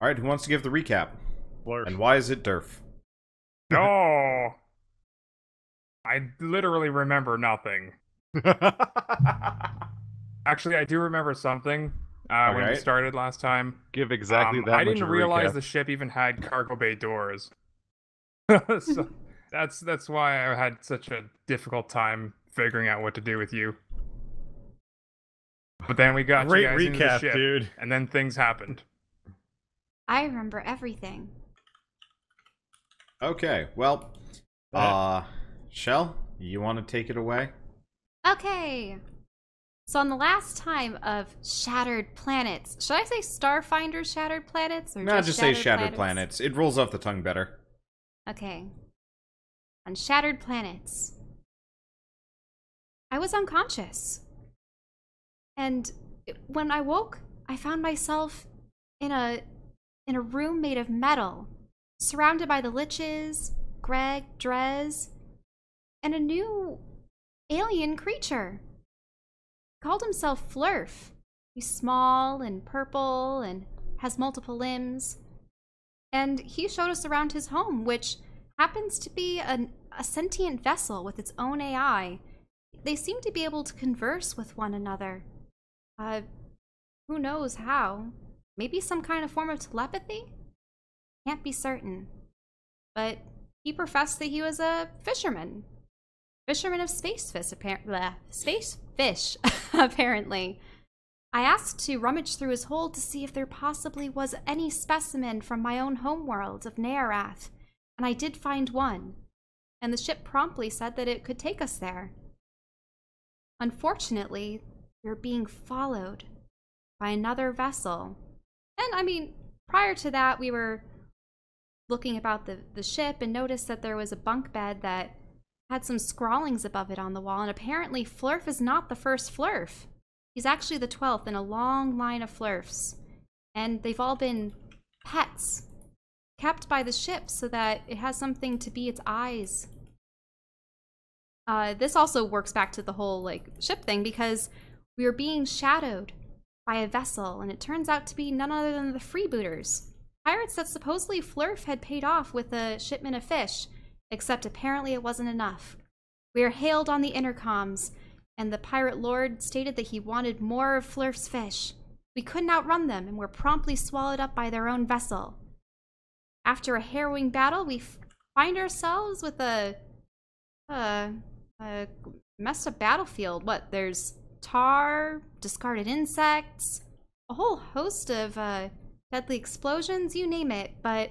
Alright, who wants to give the recap? Blurf. And why is it Durf? No! I literally remember nothing. Actually, I do remember something when we Okay. started last time. Give exactly that I much didn't of a realize recap. the ship even had cargo bay doors. So that's why I had such a difficult time figuring out what to do with you. But then we got Great you guys into the recap, ship, dude. and then things happened. I remember everything. Okay, well, Shell, you want to take it away? Okay. So on the last time of Shattered Planets, should I say Starfinder Shattered Planets? Or Nah, just say Shattered Planets. It rolls off the tongue better. Okay. On Shattered Planets, I was unconscious. And when I woke, I found myself in a room made of metal, surrounded by the Liches, Greg, Drez, and a new alien creature. He called himself Flurf. He's small and purple and has multiple limbs. And he showed us around his home, which happens to be a sentient vessel with its own AI. They seem to be able to converse with one another. Who knows how? Maybe some kind of form of telepathy? Can't be certain. But he professed that he was a fisherman. Fisherman of space fish, apparently. I asked to rummage through his hold to see if there possibly was any specimen from my own homeworld of Nearath, and I did find one, and the ship promptly said that it could take us there. Unfortunately, we were being followed by another vessel. And I mean, prior to that, we were looking about the ship and noticed that there was a bunk bed that had some scrawlings above it on the wall, and apparently Flurf is not the first Flurf. He's actually the 12th in a long line of Flurfs. And they've all been pets, kept by the ship so that it has something to be its eyes. This also works back to the whole, like, ship thing, because we were being shadowed by a vessel, and it turns out to be none other than the freebooters. Pirates that supposedly Flurf had paid off with a shipment of fish, except apparently it wasn't enough. We were hailed on the intercoms, and the pirate lord stated that he wanted more of Flurf's fish. We couldn't outrun them, and were promptly swallowed up by their own vessel. After a harrowing battle, we find ourselves with a messed up battlefield. What, there's tar, discarded insects, a whole host of deadly explosions, you name it, but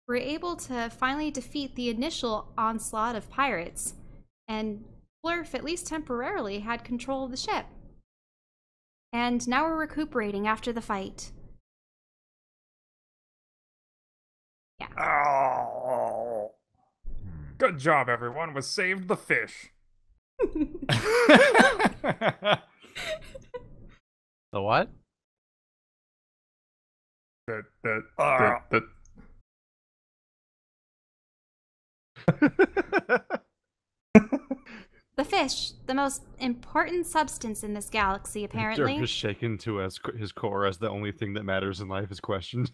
we're able to finally defeat the initial onslaught of pirates, and Flurf, at least temporarily, had control of the ship. And now we're recuperating after the fight. Yeah. Oh. Good job, everyone. We saved the fish. The what? The The fish, the most important substance in this galaxy, apparently. Dirk is shaken to his core as the only thing that matters in life is questioned.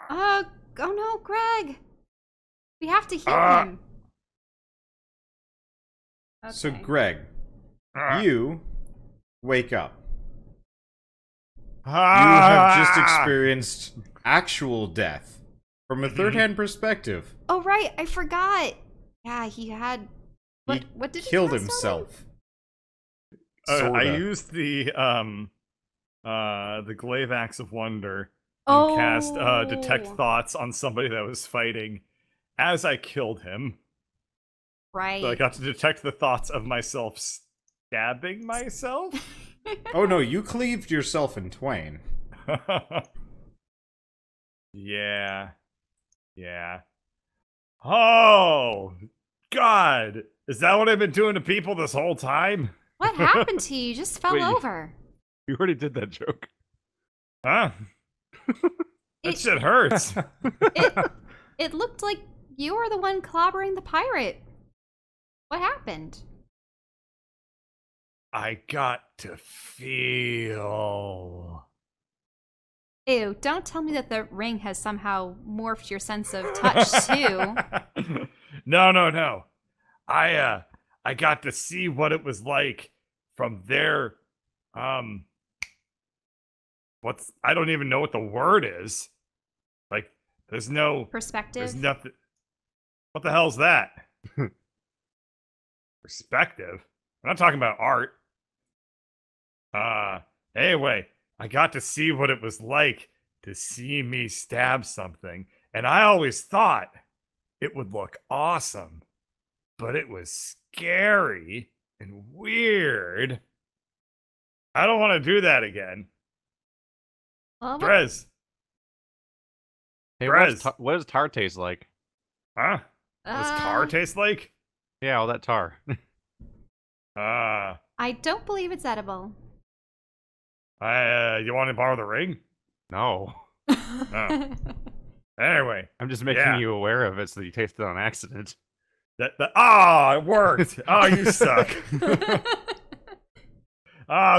Oh no, Greg! We have to heal him. Okay. So, Greg, you wake up. You have just experienced actual death from a third-hand perspective. Oh right, I forgot. Yeah, he had. What did he Killed cast on him? himself. I Sorta. used the glaive axe of wonder Oh. and cast detect thoughts on somebody that was fighting as I killed him. Right. So I got to detect the thoughts of myself stabbing myself. Oh no, you cleaved yourself in twain. Yeah. Oh God! Is that what I've been doing to people this whole time? What happened to you? You just fell Wait. over. You already did that joke. Huh? That It- shit hurts. It looked like you were the one clobbering the pirate. What happened? I got to feel. Ew, don't tell me that the ring has somehow morphed your sense of touch, too. No. I got to see what it was like from their, I don't even know what the word is. Like, there's Perspective? nothing. What the hell's that? Perspective? I'm not talking about art. Anyway, I got to see what it was like to see me stab something, and I always thought it would look awesome, but it was scary and weird. I don't want to do that again. Well, Drez, Hey, Brez. what does tar taste like? huh? What does tar taste like? Yeah, all that tar. I don't believe it's edible. You want to borrow the ring? No. Oh. Anyway, I'm just making Yeah. you aware of it so that you taste it on accident. it worked. Oh, you suck.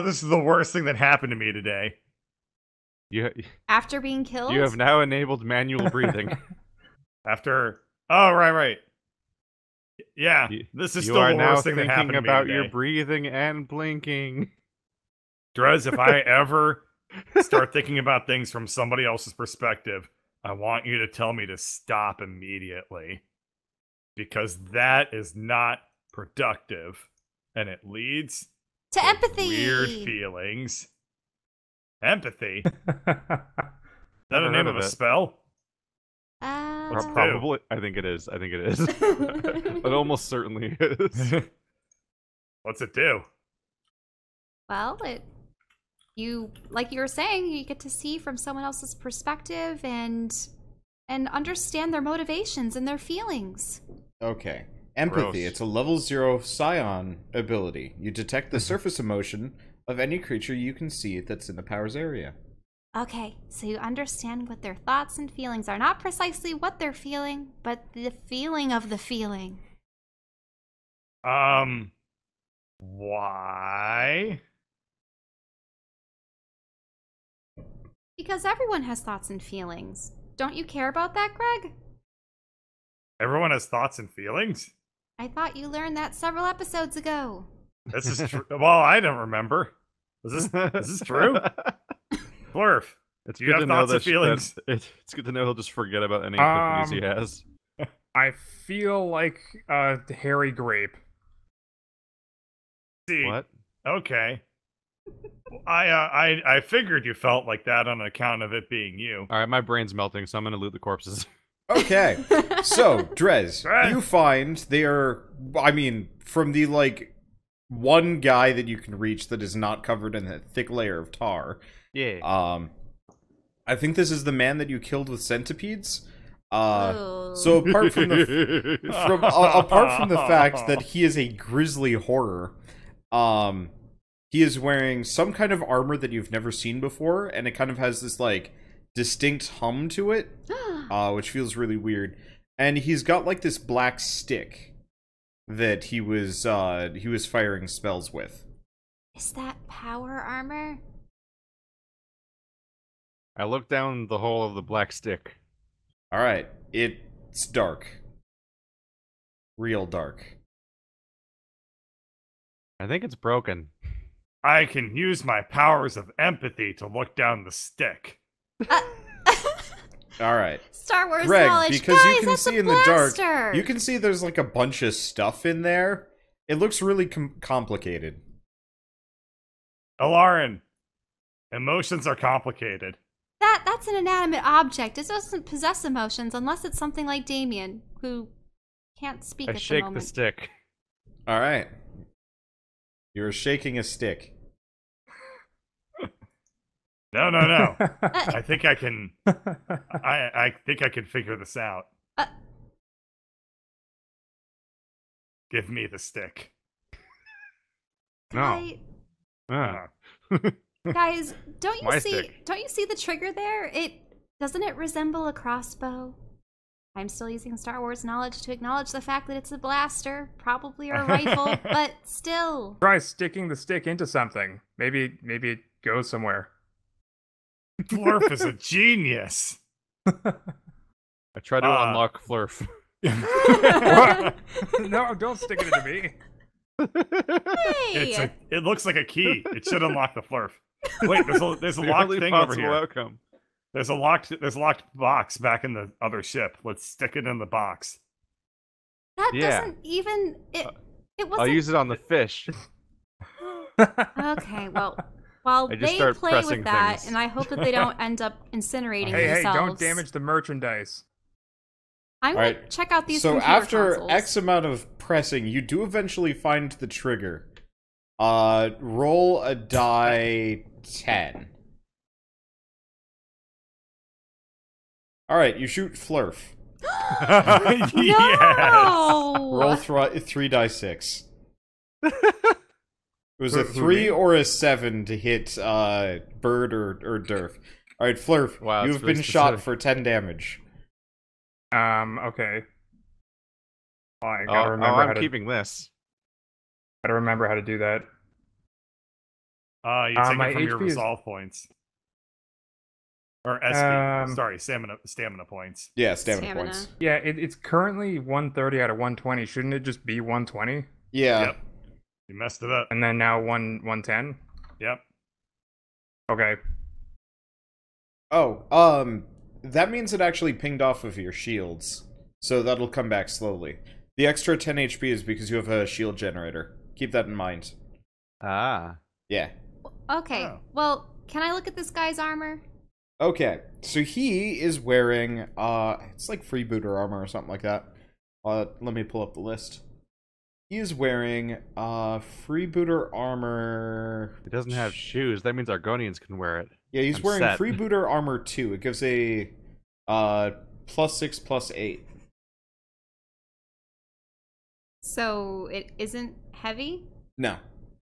This is the worst thing that happened to me today. You After being killed? you have now enabled manual breathing. After, oh right. Yeah, this is You still are the now worst thing that thinking happened to me about today. your breathing and blinking. Drez, if I ever start thinking about things from somebody else's perspective, I want you to tell me to stop immediately. Because that is not productive. And it leads to empathy! weird feelings. Empathy? Is that Never the name heard of of a it. spell? Uh, Probably. I think it is. It almost certainly is. What's it do? well, like you were saying, you get to see from someone else's perspective and understand their motivations and their feelings. Okay. Empathy. Gross. It's a level 0 Scion ability. You detect the surface emotion of any creature you can see that's in the power's area. Okay, so you understand what their thoughts and feelings are. Not precisely what they're feeling, but the feeling of the feeling. Why? Because everyone has thoughts and feelings. Don't you care about that, Greg? Everyone has thoughts and feelings? I thought you learned that several episodes ago. This is true. Well, I don't remember. Is this true? Flurf, It's do you good have to know thoughts and that feelings? it's good to know he'll just forget about any epiphanies he has. I feel like a hairy grape. See, What? okay. I figured you felt like that on account of it being you. All right, my brain's melting, so I'm gonna loot the corpses. Okay. So, Drez, Drez. you find they are, I mean, from the, one guy that you can reach that is not covered in a thick layer of tar. Yeah. I think this is the man that you killed with centipedes. Ooh. So apart from the apart from the fact that he is a grisly horror, he is wearing some kind of armor that you've never seen before, and it kind of has this distinct hum to it, which feels really weird. And he's got this black stick that he was firing spells with. Is that power armor? I looked down the hole of the black stick. All right, it's dark, real dark. I think it's broken. I can use my powers of empathy to look down the stick. All right. Star Wars Greg, knowledge. because Guys, you can that's see a in the dark, blaster! you can see there's a bunch of stuff in there. It looks really complicated. Alarin, emotions are complicated. That's an inanimate object. It doesn't possess emotions unless it's something like Damien, who can't speak I at the shake the moment. stick. All right. You're shaking a stick. No. I think I can. I think I can figure this out. Give me the stick. Guy- Ah. Guys, don't you My see? stick. Don't you see the trigger there? Doesn't it resemble a crossbow? I'm still using Star Wars knowledge to acknowledge the fact that it's a blaster, probably or a rifle, but still. Try sticking the stick into something. Maybe it goes somewhere. Flurf is a genius. I try to unlock Flurf. No, don't stick it into me. Hey! It looks like a key. It should unlock the Flurf. Wait, there's a The locked only thing over possible here. outcome. There's a locked box back in the other ship. Let's stick it in the box. That Yeah. doesn't even... It wasn't... I'll use it on the fish. Okay, well, while I just they start play pressing with that, things. and I hope that they don't end up incinerating Hey, themselves. don't damage the merchandise. I'm gonna Alright, check out these So computer after consoles. X amount of pressing, you do eventually find the trigger. Roll a die 10. Alright, you shoot Flurf. Yes. No! Roll 3 die 6. It was a 3 or a 7 to hit Bird or Durf. Alright, Flurf, Wow, you've it's very been shot specific. for 10 damage. Okay. Oh, I gotta remember how I'm to keeping this. do that. You take my it from your HP is- resolve points. Or SP. Sorry, stamina points. Yeah, stamina points. Yeah, it's currently 130 out of 120. Shouldn't it just be 120? Yeah. Yep. You messed it up. And then now 110? Yep. Okay. Oh, that means it actually pinged off of your shields. So that'll come back slowly. The extra 10 HP is because you have a shield generator. Keep that in mind. Ah. Yeah. Okay, Oh. well, can I look at this guy's armor? Okay, so he is wearing, it's like freebooter armor or something like that. Let me pull up the list. He is wearing, freebooter armor... It doesn't have shoes. That means Argonians can wear it. Yeah, he's I'm wearing set. freebooter armor 2. It gives a, +6, +8. So it isn't heavy? No,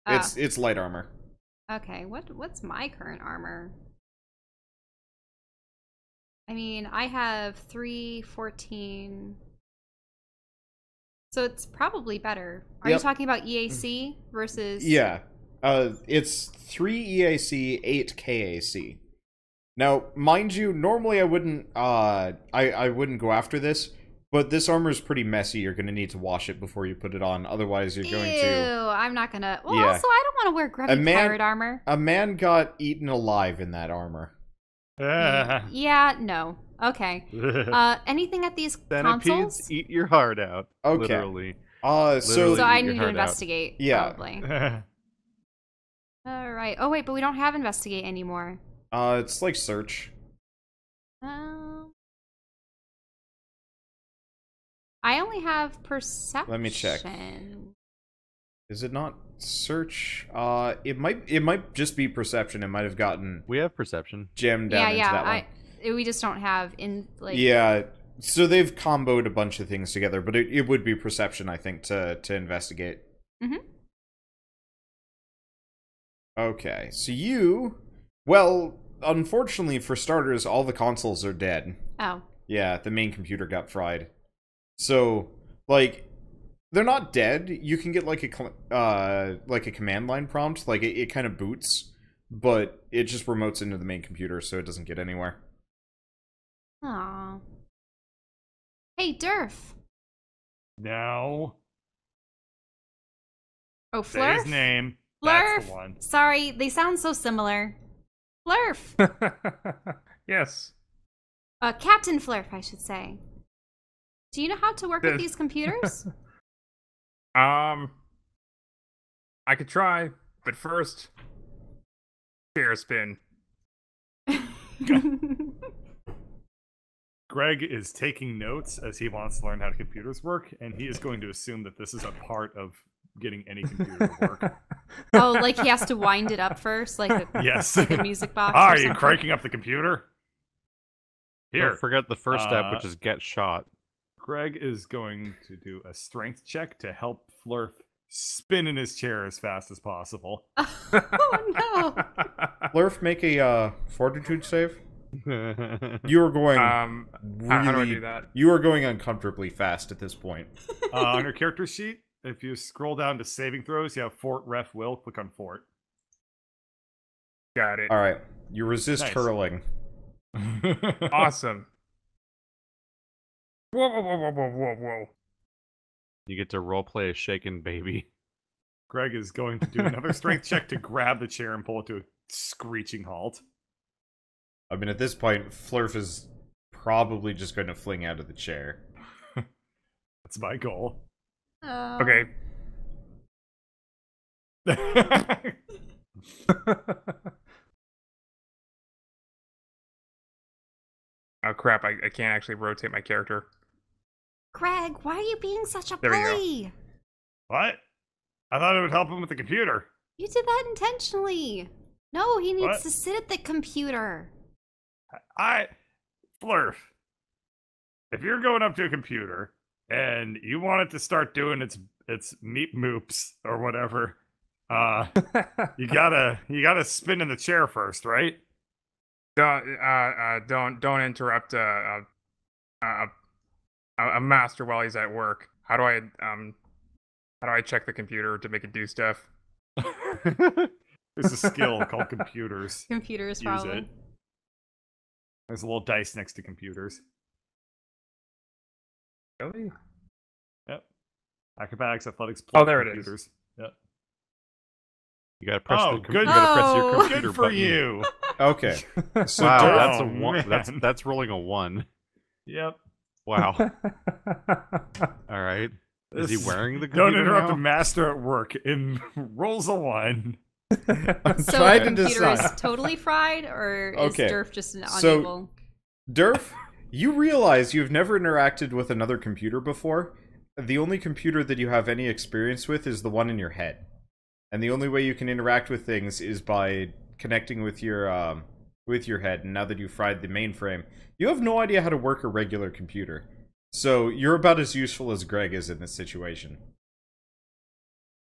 Ah. it's light armor. Okay, what's my current armor? I mean, I have 314. So it's probably better. Are you Yep. talking about EAC versus... Yeah. It's 3 EAC, 8 KAC. Now, mind you, normally I wouldn't I wouldn't go after this, but this armor is pretty messy. You're gonna need to wash it before you put it on. Otherwise, you're going Ew, to... I'm not gonna... Well, Yeah. also, I don't want to wear grubby pirate armor. A man got eaten alive in that armor. Yeah, no. Okay. Anything at these Centipedes consoles? eat your heart out. Okay. Literally. So So I eat your need to heart out. investigate, Yeah. probably. Alright. Oh, wait, but we don't have investigate anymore. it's like search. I only have perception. Let me check. Is it not search? It might just be perception. It might have gotten We have perception. jammed down into that one. We just don't have in like. Yeah, so they've comboed a bunch of things together, but it would be perception, I think, to investigate. Mhm. Okay, so you... Well, unfortunately for starters, all the consoles are dead. Oh. Yeah, the main computer got fried. So, like, they're not dead. You can get, like a command line prompt. Like, it kind of boots, but it just remotes into the main computer, so it doesn't get anywhere. Aw. Hey, Durf. No. Oh, Say Flurf? his name. Flurf. That's the one. Sorry, they sound so similar. Flurf. Yes. Captain Flurf, I should say. Do you know how to work with these computers? I could try, but first, chair spin. Greg is taking notes as he wants to learn how computers work, and he is going to assume that this is a part of getting any computer to work. Oh, like he has to wind it up first, like a, Yes. like a music box. or Are you something? cranking up the computer? Here. Don't forget the first step, which is get shot. Greg is going to do a strength check to help Flurf spin in his chair as fast as possible. Oh no! Flurf, make a fortitude save. You are going how do I do that? You are going uncomfortably fast at this point. On your character sheet, if you scroll down to saving throws, you have Fort Ref Will. Click on Fort. Got it. All right. You resist Nice. hurling. Awesome. Whoa, whoa, whoa, whoa, whoa, whoa, whoa. You get to roleplay a shaken baby. Greg is going to do another strength check to grab the chair and pull it to a screeching halt. I mean, at this point, Flurf is probably just going to fling out of the chair. That's my goal. Okay. Oh crap, I can't actually rotate my character. Greg, why are you being such a There we go. bully? What? I thought it would help him with the computer. You did that intentionally. No, he needs What? to sit at the computer. Flurf, if you're going up to a computer and you want it to start doing its meep moops or whatever, you gotta spin in the chair first, right? Don't interrupt a master while he's at work. How do I check the computer to make it do stuff? There's a skill called computers. Computers, Use probably. it. There's a little dice next to computers. Really? Yep. Acrobatics, athletics, Oh, there it is. computers. Yep. You gotta press Oh, the good. you gotta press your Oh. computer Good for button. you. Okay. So Wow, Durf- that's a Oh, one. man. That's rolling a 1. Yep. Wow. All right. Is he This- wearing the Don't computer interrupt now? a master at work in rolls a 1. I'm So trying the to computer is decide. totally fried, or is Okay. Durf just So- unable? Durf, you realize you've never interacted with another computer before. The only computer that you have any experience with is the one in your head. And the only way you can interact with things is by connecting with your head. And now that you've fried the mainframe, you have no idea how to work a regular computer. So you're about as useful as Greg is in this situation.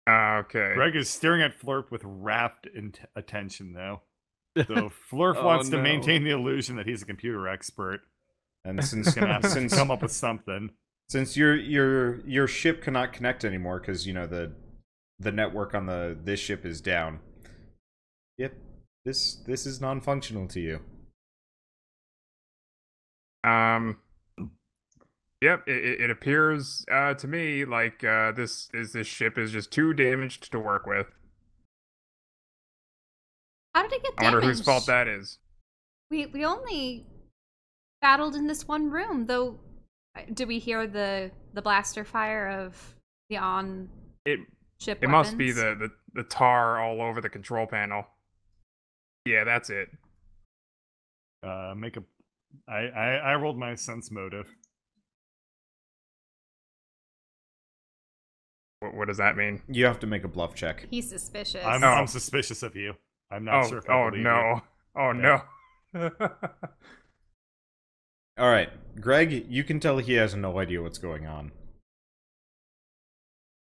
Okay. Greg is staring at Flurp with rapt attention, though. So Flurp Oh, wants to no. maintain the illusion that he's a computer expert. And since He's gonna have to since come up with something. since your ship cannot connect anymore because you know the network on this ship is down. Yep, this is non-functional to you. Yep. It appears to me like this ship is just too damaged to work with. How did it get I damaged? wonder whose fault that is. We only battled in this one room, though. Did we hear the blaster fire of the on It ship? it must be weapons? the tar all over the control panel. Yeah, that's it. I rolled my sense motive. What does that mean? You have to make a bluff check. He's suspicious. I'm suspicious of you. I'm not sure if I believe no. Oh Yeah. no. All right, Greg, you can tell he has no idea what's going on. you.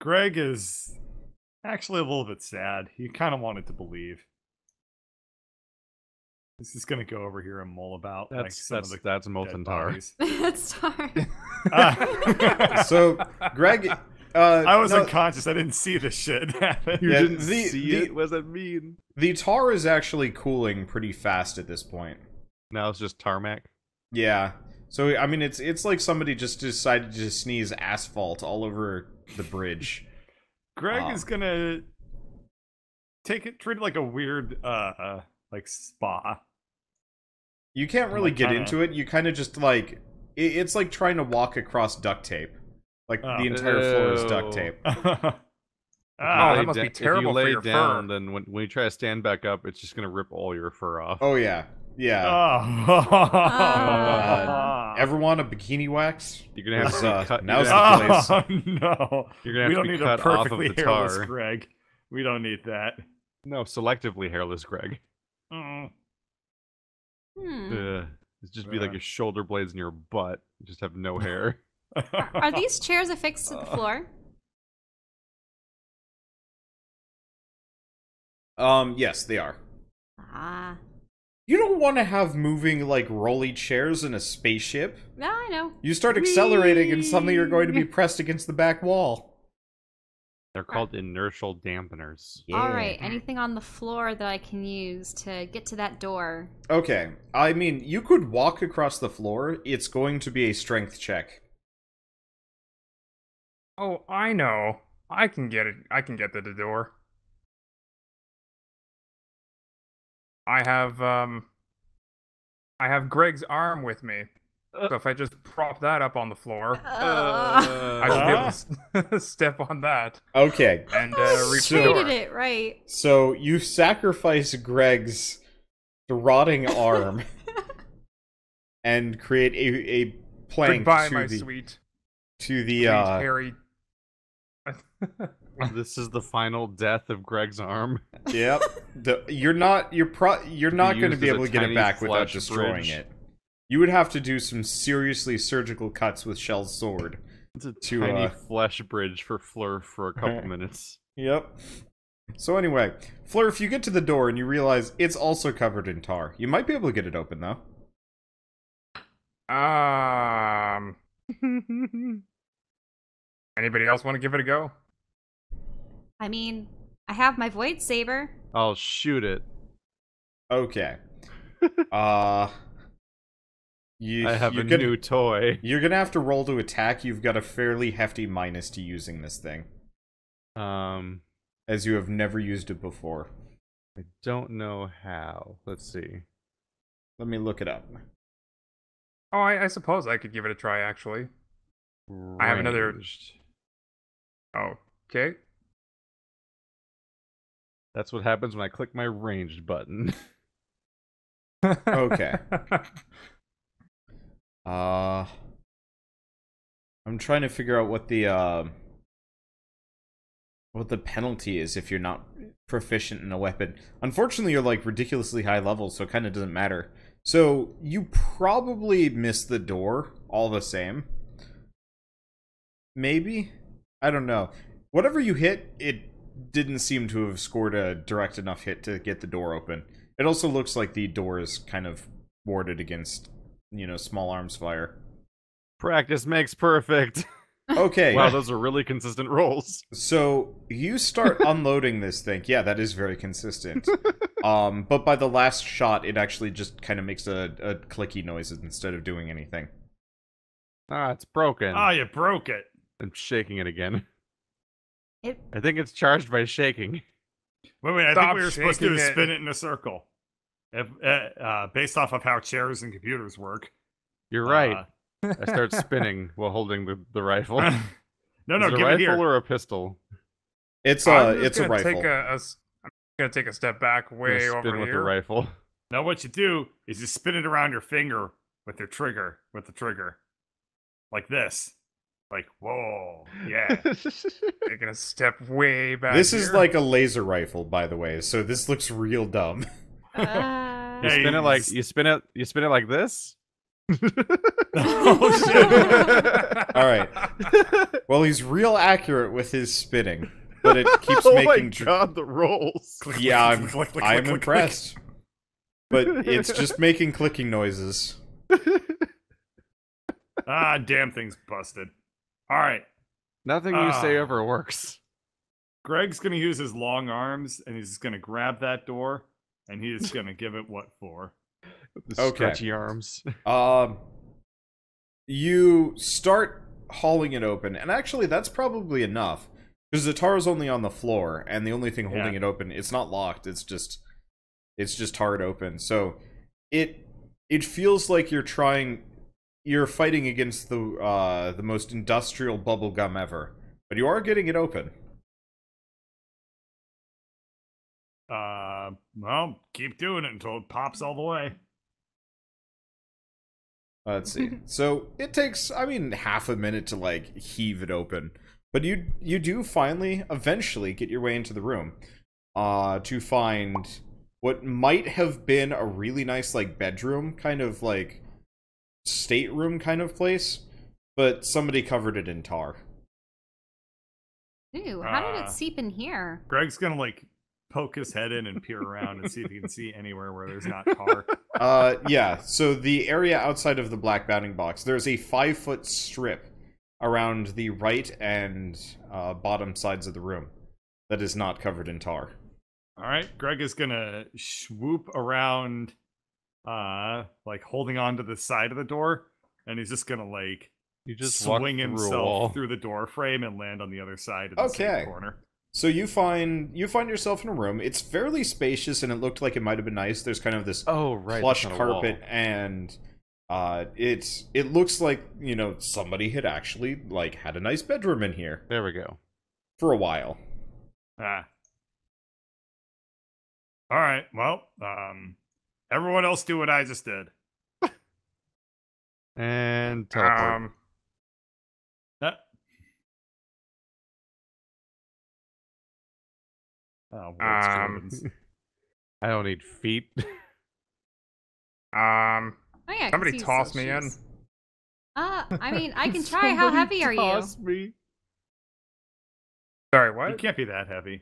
Greg is actually a little bit sad. He kind of wanted to believe. He's just gonna go over here and mull about like some of the That's molten dead tar. bodies. That's hard. Ah. So, Greg, I was no, unconscious. I didn't see the shit happen. You Yeah, didn't the- see the- it. What does that mean? the tar is actually cooling pretty fast at this point. Now it's just tarmac. Yeah. So I mean, it's like somebody just decided to sneeze asphalt all over the bridge. Greg is gonna treat it like a weird like spa. You can't really like, get kinda- into it. You kind of just like it's like trying to walk across duct tape. Like Oh. the entire floor is Ew. duct tape. Oh, Ah, that must be terrible If for you lay your down, fur. then when you try to stand back up, it's just gonna rip all your fur off. Oh yeah, yeah. Oh. Ever want a bikini wax? You're gonna have to cut. now's you're gonna have the to- place. Oh no! You're gonna have We to don't be need a cut off of perfectly the hairless tar. Greg. We don't need that. No, selectively hairless, Greg. Mm. Hmm. It'd just be like your shoulder blades in your butt. You just have no hair. Are these chairs affixed to the floor? Yes, they are. Ah. You don't want to have moving like rolly chairs in a spaceship. Yeah, I know. You start accelerating and suddenly you're going to be pressed against the back wall. They're called inertial dampeners. All right, anything on the floor that I can use to get to that door? Okay. I mean, you could walk across the floor. It's going to be a strength check. Oh, I know. I can get it. I can get to the door. I have Greg's arm with me. So if I just prop that up on the floor, I should be able to step on that Okay. and reach You the door. did it right. So you sacrifice Greg's rotting arm and create a plank Goodbye, to my the sweet, to hairy. This is the final death of Greg's arm. Yep. You're not going to be used as able a to get it tiny back without flesh destroying bridge. it. You would have to do some seriously surgical cuts with Shell's sword. It's a To, tiny flesh bridge for Fleur for a couple minutes. Yep. So anyway, Fleur, if you get to the door and you realize it's also covered in tar, you might be able to get it open, though. Anybody else want to give it a go? I mean, I have my void saber. I'll shoot it. Okay. I have a new toy. You're gonna have to roll to attack. You've got a fairly hefty minus to using this thing, as you have never used it before. I don't know how. Let's see. Let me look it up. Oh, I suppose I could give it a try, actually. I have another- Ranged. Okay. That's what happens when I click my ranged button. Okay. I'm trying to figure out what the penalty is if you're not proficient in a weapon. Unfortunately, you're like ridiculously high level, so it kind of doesn't matter. So you probably missed the door all the same. Maybe? I don't know. Whatever you hit, it didn't seem to have scored a direct enough hit to get the door open. It also looks like the door is kind of warded against, small arms fire. Practice makes perfect. Okay. Wow, those are really consistent rolls. So you start unloading this thing. Yeah, that is very consistent. But by the last shot, it actually just kind of makes a clicky noise instead of doing anything. Ah, it's broken. Oh, you broke it. I'm shaking it again. It I think it's charged by shaking. Wait, I think Stop we were supposed to shaking it. spin it in a circle. If, based off of how chairs and computers work. You're right. I start spinning while holding the rifle. No, Is it a give rifle it here. or a pistol? It's I'm a gonna rifle. I'm gonna take a step back I'm way gonna spin over with the here. rifle. Now what you do is you spin it around your finger with the trigger. Like this. Like, whoa, yeah. Taking a step way back. This is here. like a laser rifle, by the way, so this looks real dumb. You spin it like you spin it like this. Oh, shit. All right. Well, he's real accurate with his spinning, but it keeps Oh making. my god, the rolls! Yeah, I'm Click, click, impressed. But it's just making clicking noises. Ah, damn thing's busted. All right. Nothing you say ever works. Greg's going to use his long arms, and he's going to grab that door, and he is going to give it what for. The Okay. stretchy arms. You start hauling it open, and actually that's probably enough, because the tar is only on the floor, and the only thing holding it open, it's not locked, it's just tarred open. So it feels like you're fighting against the most industrial bubblegum ever, but you are getting it open. Well, keep doing it until it pops all the way. Let's see. So it takes, half a minute to heave it open, but you do finally, eventually, get your way into the room, to find what might have been a really nice bedroom, kind of stateroom kind of place, but somebody covered it in tar. Ew, how did it seep in here? Greg's going to poke his head in and peer around and see if he can see anywhere where there's not tar. Yeah, so the area outside of the black bounding box, there's a 5-foot strip around the right and bottom sides of the room that is not covered in tar. All right, Greg is gonna swoop around, like holding on to the side of the door, and he's just gonna like You just walk swing through a himself wall. through the door frame and land on the other side of the safe Okay. corner. So you find yourself in a room. It's fairly spacious, and it looked like it might have been nice. There's kind of this Oh, right. plush that's not a wall. carpet, and it looks like, you know, somebody had actually like had a nice bedroom in here There we go. for a while. Ah. All right. Well, everyone else do what I just did. And teleport. Uh, oh, what's Jordan's? I don't need feet. Oh, yeah, I can Somebody see toss those me in. shoes. I mean, I can try. How heavy are you? Toss me. Sorry, You what? can't be that heavy.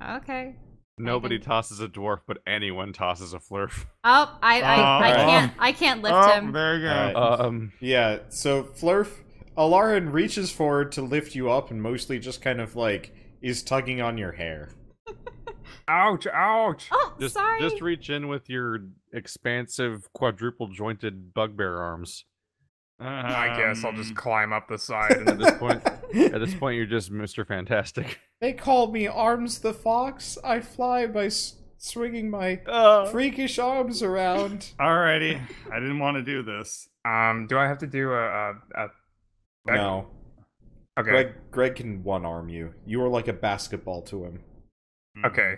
Okay. Nobody can- tosses a dwarf, but anyone tosses a flurf. Oh, I Alright. can't lift Oh, him. there you go. Alright. Yeah, so Flurf, Alarin reaches forward to lift you up and mostly just kind of like is tugging on your hair. Ouch! Ouch! Oh, Just, sorry. just reach in with your expansive, quadruple-jointed bugbear arms. I guess I'll just Um, climb up the side. At And... this point, at this point, you're just Mr. Fantastic. They call me Arms the Fox. I fly by swinging my freakish arms around. Alrighty. I didn't want to do this. do I have to do a No. okay? Greg can one-arm you. You are like a basketball to him. Okay.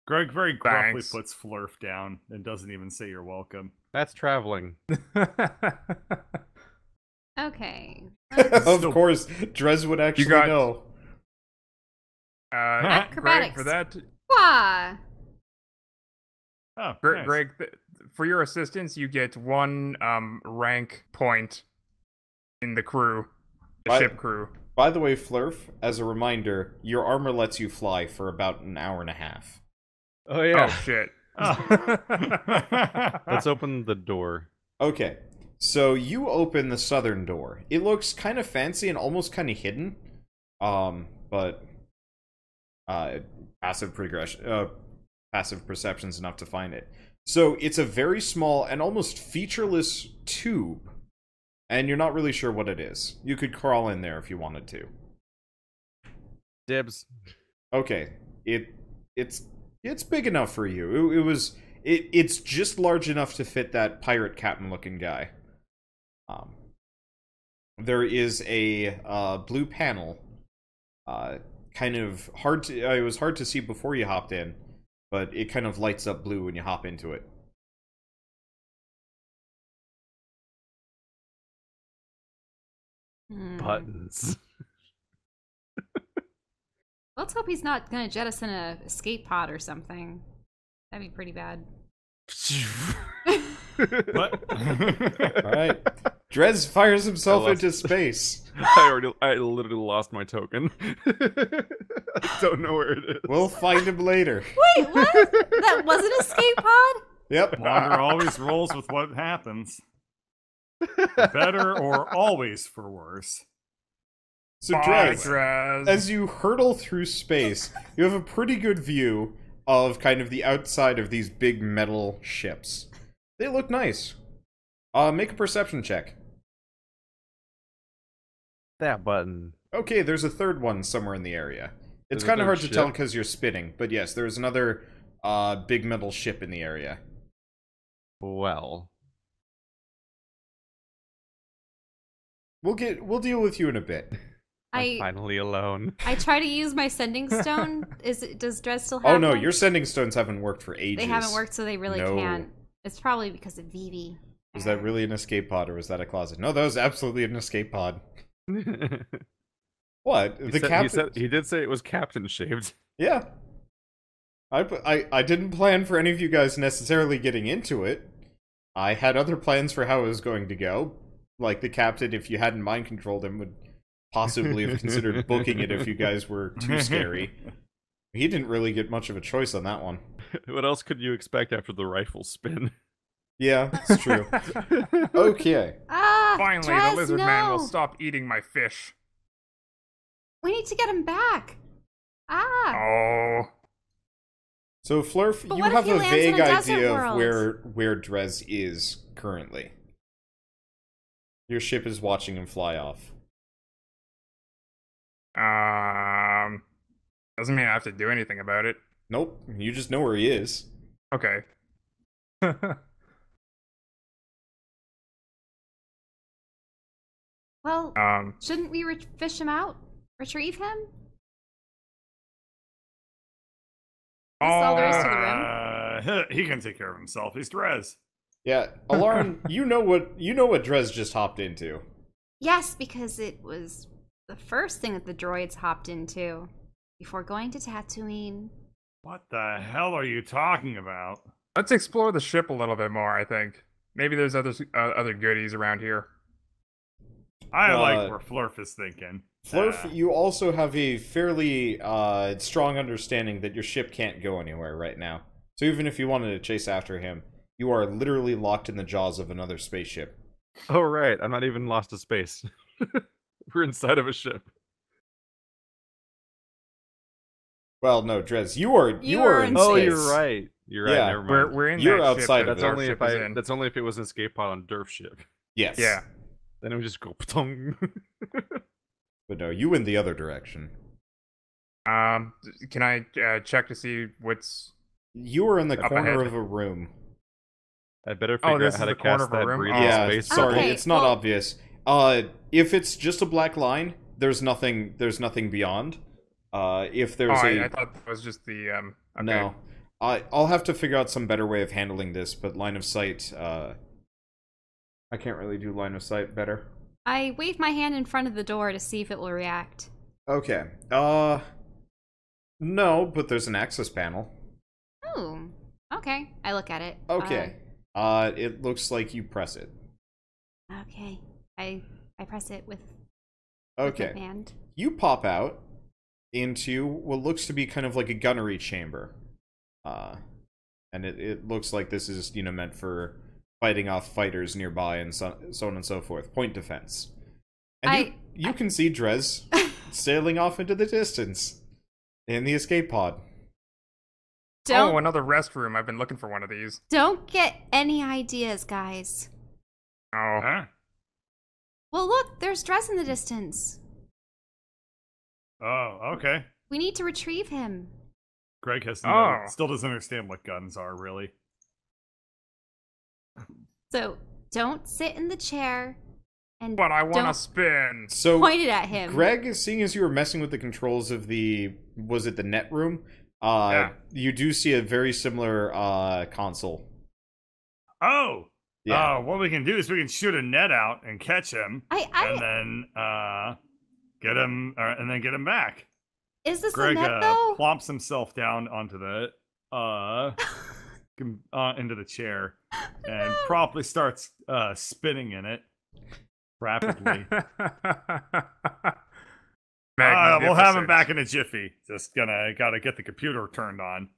Greg very gruffly Thanks. puts Flurf down and doesn't even say you're welcome. That's traveling. Okay. Of course, Drez would actually got- know. Greg, Acrobatics. for that, Wah! Oh, Greg, nice. Greg, for your assistance, you get one rank point in the crew, the What? ship crew. By the way, Flurf, as a reminder, your armor lets you fly for about an hour and a half. Oh yeah. Oh shit! Let's open the door. Okay, so you open the southern door. It looks kind of fancy and almost kind of hidden. But passive perception's enough to find it. So it's a very small and almost featureless tube, and you're not really sure what it is. You could crawl in there if you wanted to. Dibs. Okay, it's big enough for you. It's just large enough to fit that pirate captain looking guy. There is a blue panel. Kind of hard to it was hard to see before you hopped in, but it kind of lights up blue when you hop into it. Buttons. Let's hope he's not gonna jettison a escape pod or something. That'd be pretty bad. What? Alright. Drez fires himself I lost- into space. I literally lost my token. I don't know where it is. We'll find him later. Wait, what? That was an escape pod? Yep. Wander always rolls with what happens. Better or always for worse. So Bye, Drez, Draz. as you hurtle through space, you have a pretty good view of kind of the outside of these big metal ships. They look nice. Make a perception check. That button. Okay, there's a third one somewhere in the area. It's There's a kind of third hard to tell ship? because you're spinning, but yes, there's another big metal ship in the area. Well. We'll deal with you in a bit. I'm finally alone. I try to use my sending stone. Does Drez still have Oh no, one? your sending stones haven't worked for ages. They haven't worked, so they really No. can't. It's probably because of Vivi. Was that really an escape pod or was that a closet? No, that was absolutely an escape pod. What? He The said- captain? he did say it was captain shaped. Yeah. I didn't plan for any of you guys necessarily getting into it. I had other plans for how it was going to go. Like the captain, if you hadn't mind controlled him, would possibly have considered booking it if you guys were too scary. He didn't really get much of a choice on that one. What else could you expect after the rifle spin? Yeah, it's true. Okay. Finally, Drez, the lizard man will no. stop eating my fish. We need to get him back. Ah. Oh. So Flurf, But you what if have he a lands in vague a desert idea of world? where Drez is currently. Your ship is watching him fly off. Doesn't mean I have to do anything about it. Nope, you just know where he is. Okay. Well, um, shouldn't we fish him out? Retrieve him? That's all there is to the room. He can take care of himself. He's Drez. Yeah, Alarn, you know what Drez just hopped into. Yes, because it was the first thing that the droids hopped into before going to Tatooine. What the hell are you talking about? let's explore the ship a little bit more, I think. Maybe there's other goodies around here. I like where Flurf is thinking. Flurf, you also have a fairly strong understanding that your ship can't go anywhere right now. So even if you wanted to chase after him, you are literally locked in the jaws of another spaceship. Oh, right. I'm not even lost to space. We're inside of a ship. Well, no, Drez, you are in in Oh, space. you're right. You're right. Yeah. Never mind. We're in You're that outside ship of that That's it. our only ship if is I. in. That's only if it was an escape pod on Durf's ship. Yes. Yeah. Then it would just go patong. But no, you in the other direction. Can I check to see what's? You are in the Up corner ahead. of a room. I better Oh, figure this out how is to the corner cast of a that room? breathe Oh. Yeah, space. sorry, Okay, it's not well- obvious. If it's just a black line, there's nothing beyond. If there's I thought that was just the okay. No. I'll have to figure out some better way of handling this, but line of sight, I can't really do line of sight better. I wave my hand in front of the door to see if it will react. Okay. No, but there's an access panel. Oh, okay. I look at it. Okay. It looks like you press it. Okay. I press it with Okay. my hand. You pop out into what looks to be kind of like a gunnery chamber. And it looks like this is, meant for fighting off fighters nearby and so on and so forth. Point defense. And you can see Drez sailing off into the distance in the escape pod. Don't Oh, another restroom. I've been looking for one of these. don't get any ideas, guys. Oh, Huh? Well, look, there's Dress in the distance. Oh, okay. We need to retrieve him. Greg has still doesn't understand what guns are, really. So don't sit in the chair and but I want don't to spin. So point it at him. Greg, seeing as you were messing with the controls of the net room, Yeah. you do see a very similar console. Oh! Yeah. Oh, what we can do is we can shoot a net out and catch him, and I then get him back. is this Greg a net though? plomps himself down onto the into the chair and promptly starts spinning in it rapidly. We'll have him back in a jiffy. Just gotta get the computer turned on.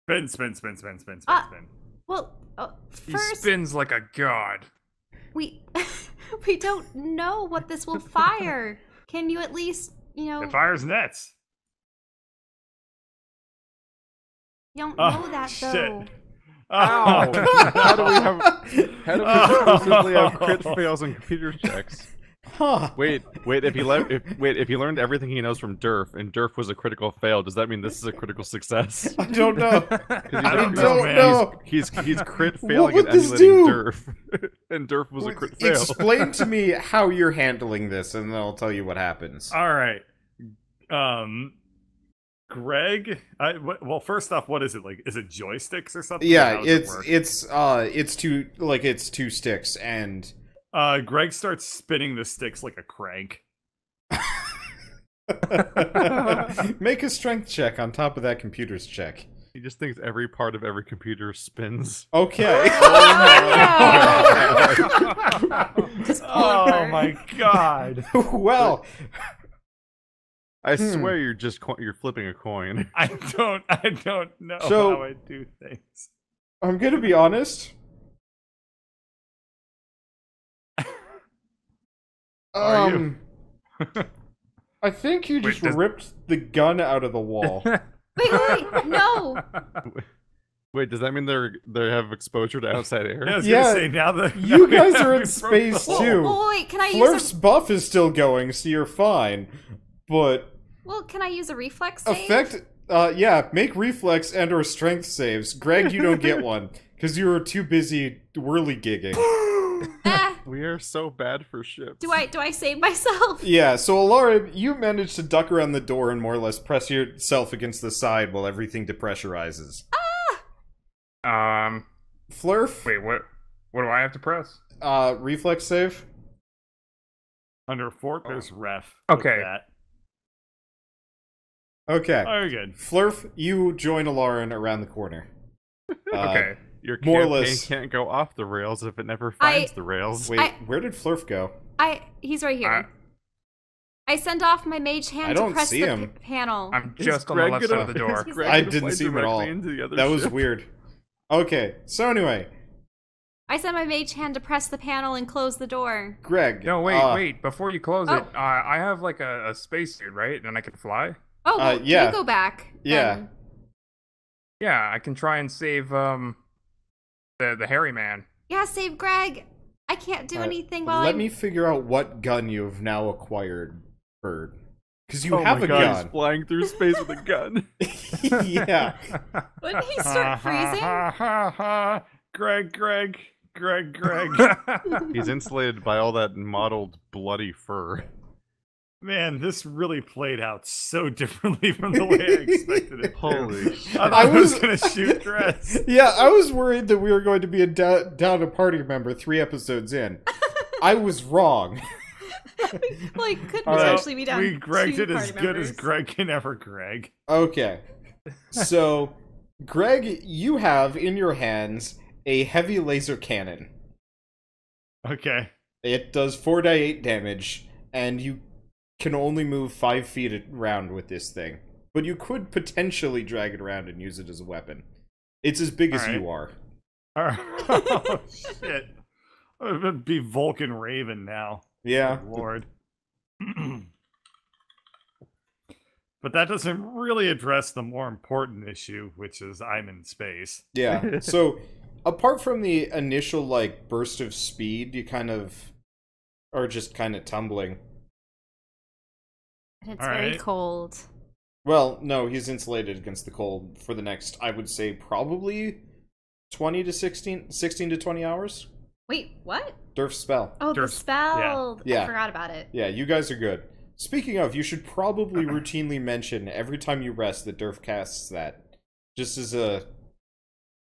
Spin. Well, He first spins like a god. we we don't know what this will fire. Can you at least, It fires nets. you don't Oh, know that shit. though. Ow! Oh. How do we exclusively have crit fails and computer checks? Huh. Wait. If he learned everything he knows from Durf, and Durf was a critical fail, does that mean this is a critical success? I don't know. I don't don't man. know. He's crit failing would and this emulating do? Durf, and Durf was a crit fail. Explain to me how you're handling this, and then I'll tell you what happens. All right. Greg, well, first off, what is it like? Is it joysticks or something? Yeah, How does it work? it's two sticks, and Greg starts spinning the sticks like a crank. make a strength check on top of that computer's check. He just thinks every part of every computer spins. Okay. Just pull it Oh apart. my god! Well, I swear you're flipping a coin. I don't know So- how I do things. I'm gonna be honest. Are you? I think you Wait, just does- ripped the gun out of the wall. Wait, no. Wait, does that mean they have exposure to outside Yeah, I air? was Yeah, gonna say now that you now guys we are in broke the space, wall. too. Oh, wait, can I Flurf's use buff is still going, so you're fine. But Well, can I use a reflex save? effect, yeah, make reflex and or strength saves. Greg, you don't get one because you were too busy whirly-gigging. Eh, We are so bad for ships. do I save myself? Yeah, so Alara, you managed to duck around the door and more or less press yourself against the side while everything depressurizes. Flurf, Wait, what do I have to press? reflex save. Under fort, there's ref. with Okay. That. Okay. Oh, you're good. Flurf, you join Alarin around the corner. Okay. Your More or campaign less. can't go off the rails if it never finds the rails. Wait, where did Flurf go? He's right here. I send off my mage hand I to don't press see the him. panel. I'm Is just on the Greg left side gonna- of the door. He's Greg I gonna didn't fly see him at all. directly into the other That was ship? weird. Okay, so anyway, I send my mage hand to press the panel and close the door. Greg. No, wait. Before you close Oh. it, I have like a spacesuit, right? And I can fly. Oh, well, yeah. you go back. Yeah. then. Yeah, I can try and save the hairy man. Yeah, save Greg. I can't do anything while Let I'm... me figure out what gun you have now acquired, Bird. Because you Oh have my a God, gun. he's flying through space with a gun. Yeah. Wouldn't he start freezing? Greg. He's insulated by all that mottled bloody fur. Man, this really played out so differently from the way I expected it to. Holy shit. I thought I I was was- gonna shoot Dress. Yeah, I was worried that we were going to be down a party member 3 episodes in. I was wrong. Like, could All right. potentially be down We Gregged two it as party good as members. Greg can ever Greg. Okay. So, Greg, you have in your hands a heavy laser cannon. Okay. It does 4d8 damage, and you can only move 5 feet around with this thing. But you could potentially drag it around and use it as a weapon. It's as big as Alright. you are. Alright. Oh, shit. I'm gonna be Vulcan Raven now. Yeah. Good Lord. But that doesn't really address the more important issue, which is I'm in space. Yeah. So, apart from the initial, like, burst of speed, you kind of are just kind of tumbling. And it's All very right. cold. Well, no, he's insulated against the cold for the next, I would say, probably 20 to 16 to 20 hours. Wait, what? Durf's spell. Oh, the Durf- spell. Yeah. I forgot about it. Yeah, you guys are good. Speaking of, you should probably routinely mention every time you rest that Durf casts that. Just as a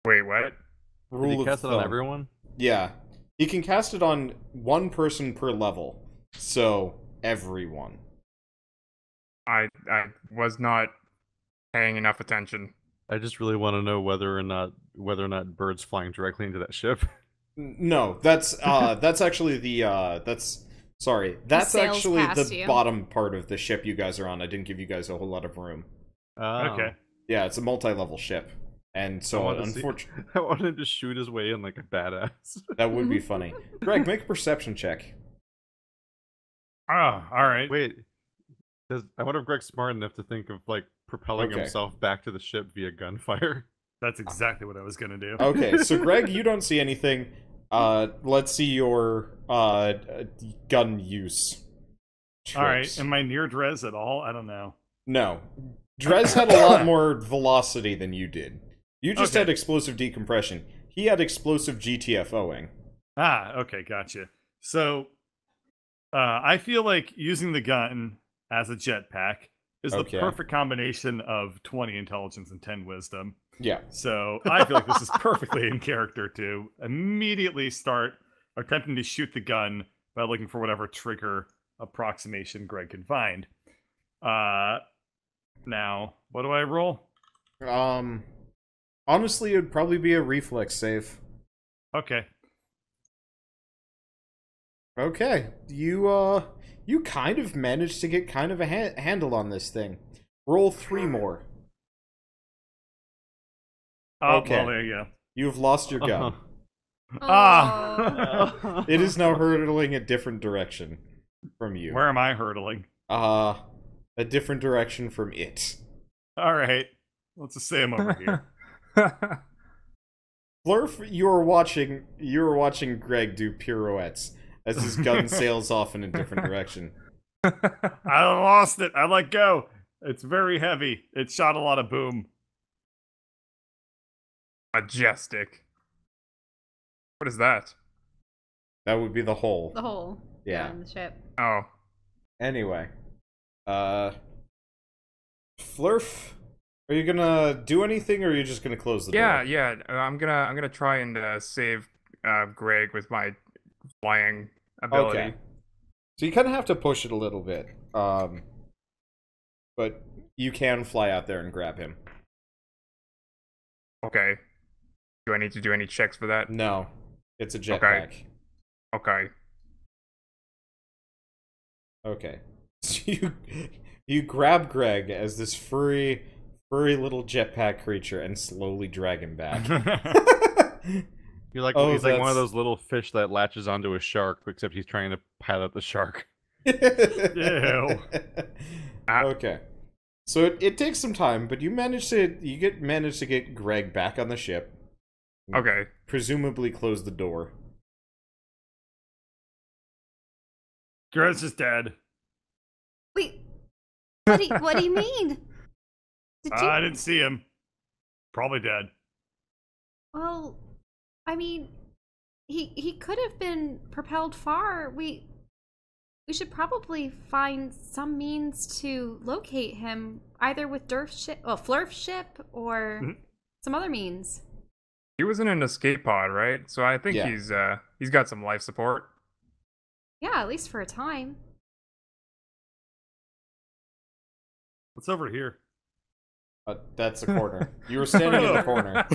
Wait, what? Did rule he of cast it thumb. on everyone? Yeah. He can cast it on one person per level. So, everyone. I was not paying enough attention. I just really want to know whether or not Bird's flying directly into that ship. No, that's actually the that's sails actually past the you. bottom part of the ship you guys are on. I didn't give you guys a whole lot of room. Oh. Okay. Yeah, it's a multi-level ship. And so I unfortunately wanted to just shoot his way in like a badass. that would be funny. Greg, make a perception check. Oh, alright. Wait. I wonder if Greg's smart enough to think of like propelling Okay. himself back to the ship via gunfire. That's exactly what I was gonna do. Okay, so Greg, you don't see anything. Let's see your gun use. Alright, tropes. am I near Drez at all? I don't know. No. Drez had a lot more velocity than you did. You just Okay. had explosive decompression. He had explosive GTFOing. Ah, okay, gotcha. So, I feel like using the gun as a jetpack is Okay. the perfect combination of 20 intelligence and 10 wisdom. Yeah. So, I feel like this is perfectly in character to immediately start attempting to shoot the gun by looking for whatever trigger approximation Greg can find. Now, what do I roll? Honestly, it would probably be a reflex save. Okay. Okay. You kind of managed to get kind of a handle on this thing. Roll 3 more. Oh, Okay. well, there you go. You've lost your gun. Oh. Ah! It is now hurtling a different direction. from you. Where am I hurtling? A different direction from it. All right. Let's just say I'm over here. Flurf, you were watching Greg do pirouettes as his gun sails off in a different direction. I lost it. I let go. It's very heavy. It shot a lot of boom. Majestic. What is that? That would be the hole. The hole. Yeah. In the ship. Oh. Anyway. Flurf, are you gonna do anything, or are you just gonna close the door? Yeah. I'm gonna try and save Greg with my flying ability. Okay. So you kind of have to push it a little bit. But you can fly out there and grab him. Okay. Do I need to do any checks for that? No. It's a jetpack. Okay. Okay. So you grab Greg as this furry little jetpack creature and slowly drag him back. You're like Oh, he's like one of that's- those little fish that latches onto a shark, except he's trying to pilot the shark. Ew. Okay. So it takes some time, but you manage to get Greg back on the ship. Okay. Presumably close the door. Greg's is dead. Wait. What do you mean? Did you? I didn't see him. Probably dead. Well, I mean, he could have been propelled far. We should probably find some means to locate him, either with Flurf's ship, or some other means. He was in an escape pod, right? So I think Yeah. he's got some life support. Yeah, at least for a time. What's over here? That's a corner. You were standing in the corner.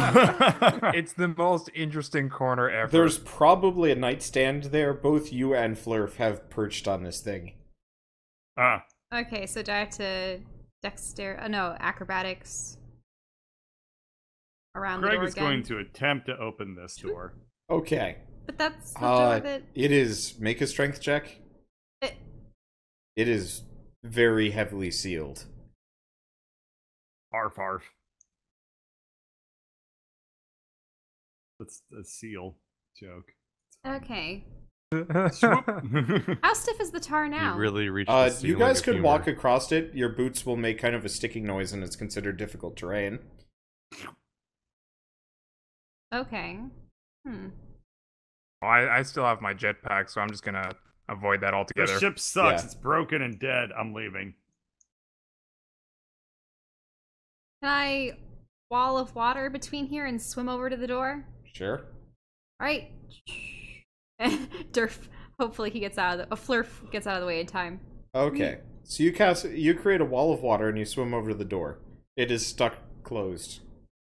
It's the most interesting corner ever. There's probably a nightstand there. Both you and Flurf have perched on this thing. Ah. Okay, so do I have to acrobatics around the Greg door is again? going to attempt to open this door. Okay. But that's the door that... It is... Make a strength check. It is very heavily sealed. Arf, arf. That's a seal joke. Okay. Swoop. How stiff is the tar now? You really reached the You ceiling guys of could humor. walk across it. Your boots will make kind of a sticking noise, and it's considered difficult terrain. Okay. I still have my jetpack, so I'm just gonna avoid that The altogether. ship sucks. Yeah. It's broken and dead. I'm leaving. Can I wall of water between here and swim over to the door? Sure. Alright. Durf, hopefully he gets out of the... Flurf gets out of the way in time. Okay. So you create a wall of water and you swim over to the door. It is stuck closed.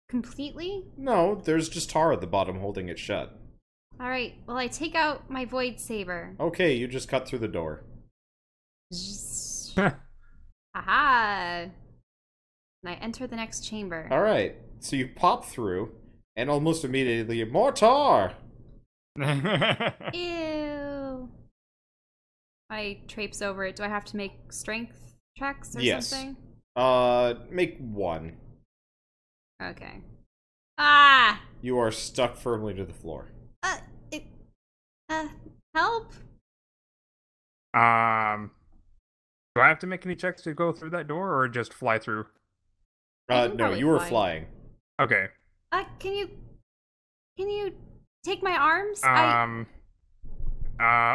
Completely? No, there's just tar at the bottom holding it shut. Alright, well I take out my void saber. Okay, you just cut through the door. Aha! And I enter the next chamber. Alright, so you pop through, and almost immediately, more tar! Ew. I traipse over it. Do I have to make strength checks or Yes. something? Make one. Okay. Ah! You are stuck firmly to the floor. It... help? Do I have to make any checks to go through that door, or just fly through? I can No, probably you were fly. flying. Okay. Can you take my arms?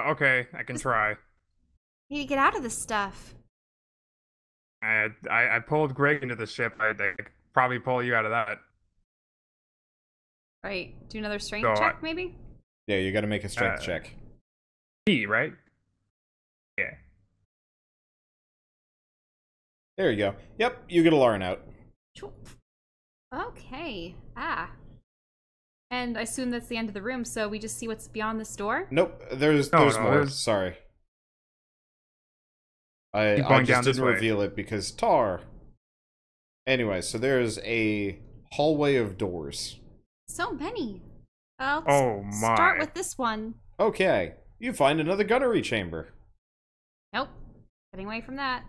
Okay, I can try. I need to get out of this stuff. I pulled Greg into the ship. I probably pull you out of that. Right. Do another strength So, check, maybe? Yeah, you gotta make a strength check. E, right? Yeah. There you go. Yep, you get a Lauren out. Okay. Ah. And I assume that's the end of the room, so we just see what's beyond this door? Nope, there's No, more. there's- Sorry. I Keep going just down this didn't way. reveal it because tar. Anyway, so there's a hallway of doors. So many. I'll Oh start my. with this one. Okay, you find another gunnery chamber. Nope. Getting away from that.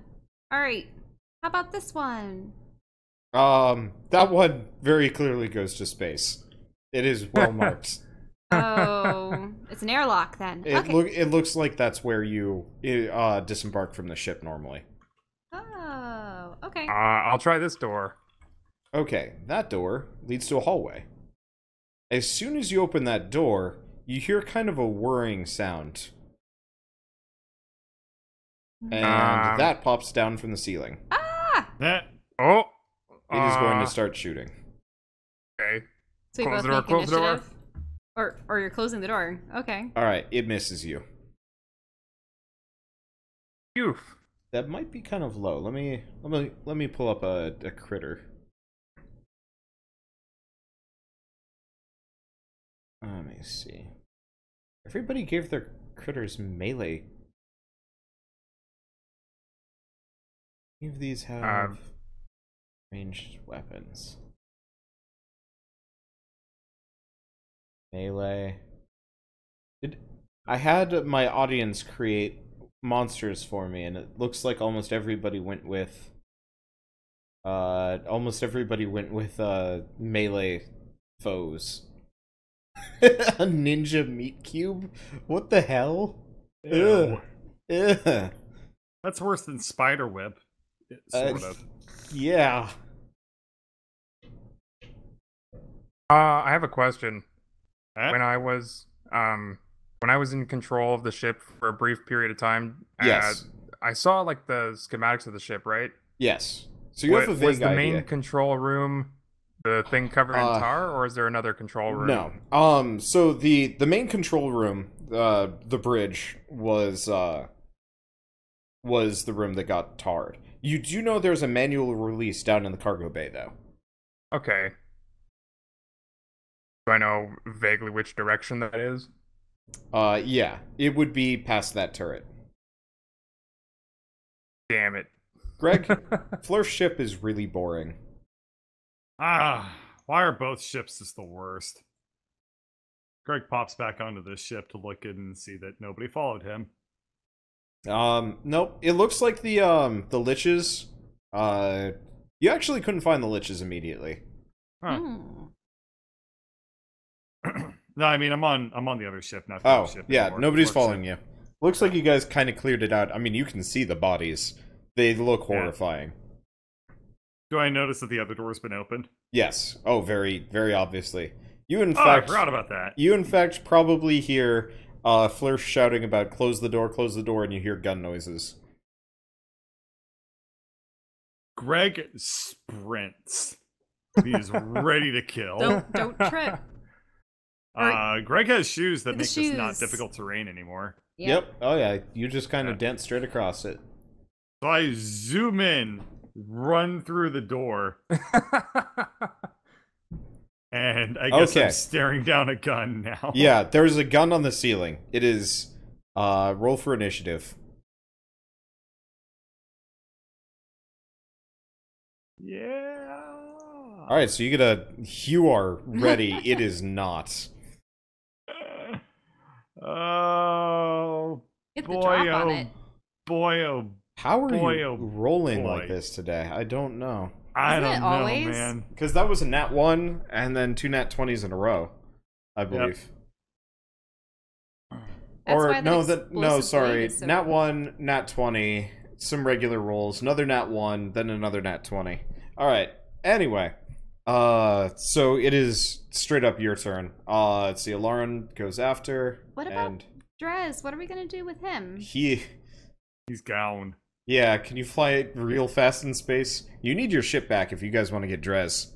Alright. How about this one? That one very clearly goes to space. It is well marked. Oh, it's an airlock then. It looks like that's where you disembark from the ship normally. Oh, okay. I'll try this door. Okay, that door leads to a hallway. As soon as you open that door, you hear kind of a whirring sound. And that pops down from the ceiling. Ah! Oh! It is going to start shooting. Okay. So you Close both the door, make close the door. initiative? Or you're closing the door. Okay. Alright, it misses you. Phew. That might be kind of low. Let me pull up a critter. Let me see. Everybody gave their critters melee. Any of these have ranged weapons? Melee. I had my audience create monsters for me, and it looks like almost everybody went with melee foes. A ninja meat cube? What the hell? Ew. Ugh. Ugh. That's worse than spider whip. Sort of. Yeah. I have a question. Huh? When I was in control of the ship for a brief period of time, Yes. I saw like the schematics of the ship, right? Yes. So you have a vague was the idea. main control room the thing covered in tar, or is there another control room? No. So the main control room, the bridge was the room that got tarred. You do know there's a manual release down in the cargo bay, though. Okay. Do I know vaguely which direction that is? Yeah. It would be past that turret. Damn it. Greg, Flurf's ship is really boring. Why are both ships just the worst? Greg pops back onto this ship to look in and see that nobody followed him. Nope. It looks like the liches. You actually couldn't find the liches immediately. Huh. Hmm. No, I mean I'm on the other ship, not the Oh, other ship yeah, anymore. nobody's Flurf's following ship. you. Looks like you guys kind of cleared it out. I mean, you can see the bodies. They look horrifying. Do I notice that the other door's been opened? Yes. Oh, very, very obviously. You in I fact forgot about that. You in fact probably hear Flurf shouting about close the door, and you hear gun noises. Greg sprints. He's ready to kill. Don't trip. Greg has shoes that The make this not shoes. difficult terrain anymore. Yep. Oh yeah. You just kind of Yeah. dance straight across it. So I zoom in, run through the door, and I guess Okay. I'm staring down a gun now. Yeah. There's a gun on the ceiling. It is. Roll for initiative. Yeah. All right. So you are ready. It is not. Oh Get the boy! drop on Oh it. boy! Oh, How are Boy, you oh, rolling like boy. this today? I don't know. I Isn't don't it know, always? man. Because that was a nat 1 and then 2 nat 20s in a row, I believe. That's Or why that no, explosive no, sorry, blade is so nat good. 1, nat 20, some regular rolls, another nat 1, then another nat 20. All right. Anyway, so it is straight up your turn. Let's see. Lauren goes after. What about and Drez? What are we gonna do with him? he? He's gowned. Yeah, can you fly it real fast in space? You need your ship back if you guys want to get Drez.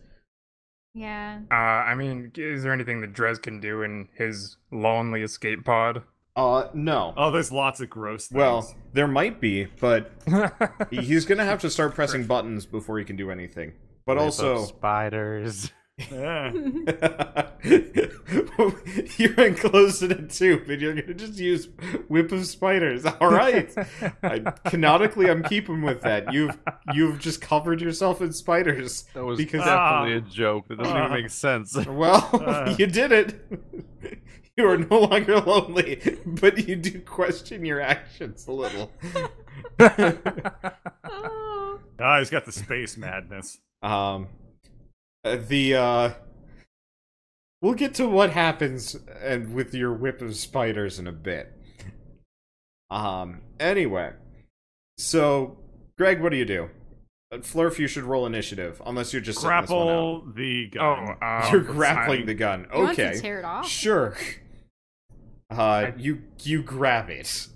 Yeah. I mean, is there anything that Drez can do in his lonely escape pod? No. Oh, there's lots of gross things. Well, there might be, but he's gonna have to start pressing buttons before he can do anything. But Whip of also, spiders. yeah. you're enclosed in a tube, and you're gonna just use whip of spiders. All right, canonically, I'm keeping with that. You've just covered yourself in spiders. That was Because- definitely a joke. That doesn't even make sense. Well, you did it. You are no longer lonely, but you do question your actions a little. Oh. Ah, he's got the space madness. We'll get to what happens and with your whip of spiders in a bit. Anyway. So, Greg, what do you do? Flurf, you should roll initiative, unless you're just setting this one out. Grapple the gun. You're grappling the gun. You want Okay. to tear it off? Sure. You grab it.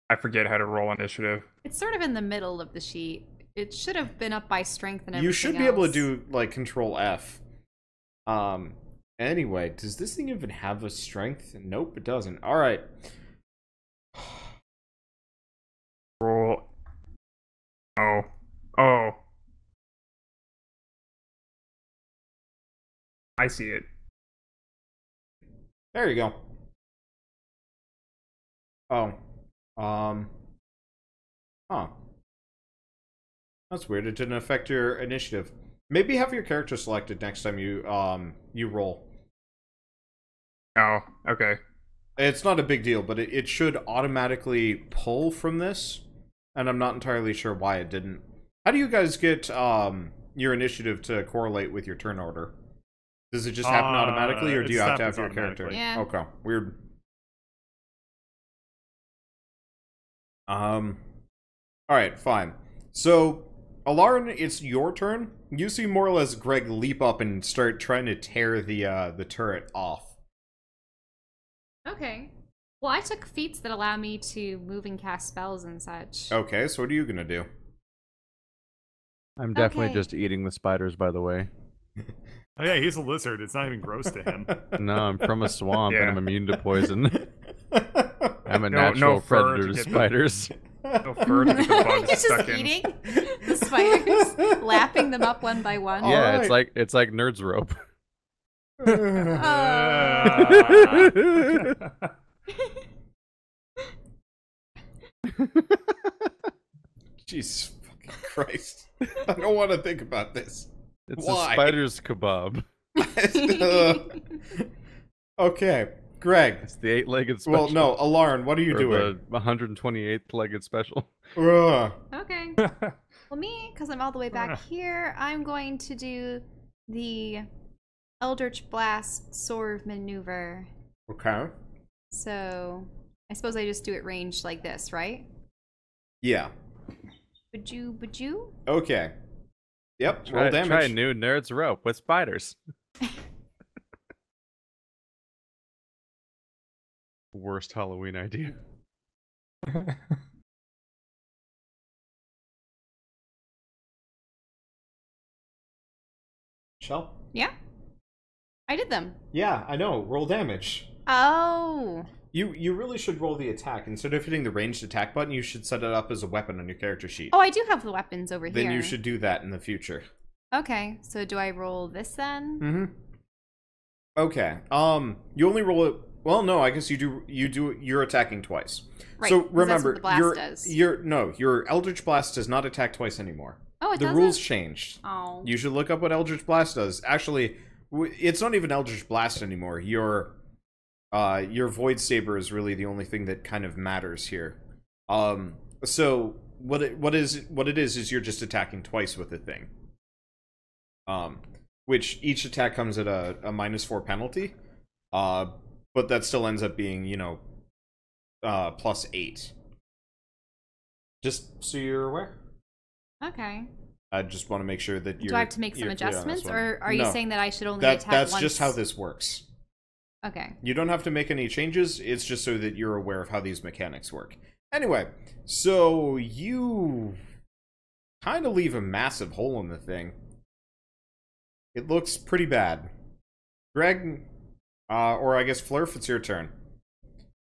I forget how to roll initiative. It's sort of in the middle of the sheet. It should have been up by strength and everything You should be able to else. do, like, Control F. Anyway, does this thing even have a strength? Nope, it doesn't. Alright. Roll. Oh. I see it. There you go. Oh. Huh. That's weird. It didn't affect your initiative. Maybe have your character selected next time you roll. Oh, okay. It's not a big deal, but it should automatically pull from this, and I'm not entirely sure why it didn't. How do you guys get your initiative to correlate with your turn order? Does it just happen automatically, or do it you have to have happens your character? Yeah. Okay, weird. Alright, fine. So, Alarn, it's your turn. You see more or less Greg leap up and start trying to tear the turret off. Okay. Well, I took feats that allow me to move and cast spells and such. Okay, so what are you gonna do? I'm definitely Okay. just eating the spiders, by the way. Oh yeah, he's a lizard. It's not even gross to him. No, I'm from a swamp and Yeah. I'm immune to poison. I'm a No natural fur predator to to get the- spiders. No fur to get the bugs He's stuck just in. eating the spiders, lapping them up one by one. Yeah, Alright. it's like Nerd's rope. Jesus fucking Christ. I don't want to think about this. It's Why? a spider's kebab. Okay, Greg. It's the 8-legged special. Well, no, Alarn, what are you or doing? the 128th-legged special. Ugh. Okay. Well, me, because I'm all the way back here, I'm going to do the Eldritch Blast Sword maneuver. Okay. So, I suppose I just do it ranged like this, right? Yeah. Would you? Okay. Yep, roll damage. Try new Nerd's rope with spiders. Worst Halloween idea. Shell? Yeah. I did them. Yeah, I know. Roll damage. Oh. You really should roll the attack. Instead of hitting the ranged attack button, you should set it up as a weapon on your character sheet. Oh, I do have the weapons over Then here. you should do that in the future. Okay, so do I roll this then? Mm-hmm. Okay. You only roll it. Well, no, I guess you do. You're attacking twice. Right, So 'cause that's remember, what the blast does. your Eldritch Blast does not attack twice anymore. Oh, it The doesn't? rules changed. Oh. You should look up what Eldritch Blast does. Actually, it's not even Eldritch Blast anymore. Your Void Saber is really the only thing that kind of matters here. So what it is you're just attacking twice with the thing. Which each attack comes at a -4 penalty. But that still ends up being, +8. Just so you're aware. Okay. I just want to make sure that you're. Do I have to make some you're clear on this adjustments, one. or are you No. saying that I should only attack That's once? just how this works. Okay. You don't have to make any changes. It's just so that you're aware of how these mechanics work. Anyway, so you kind of leave a massive hole in the thing. It looks pretty bad. Greg, or I guess Flurf, it's your turn.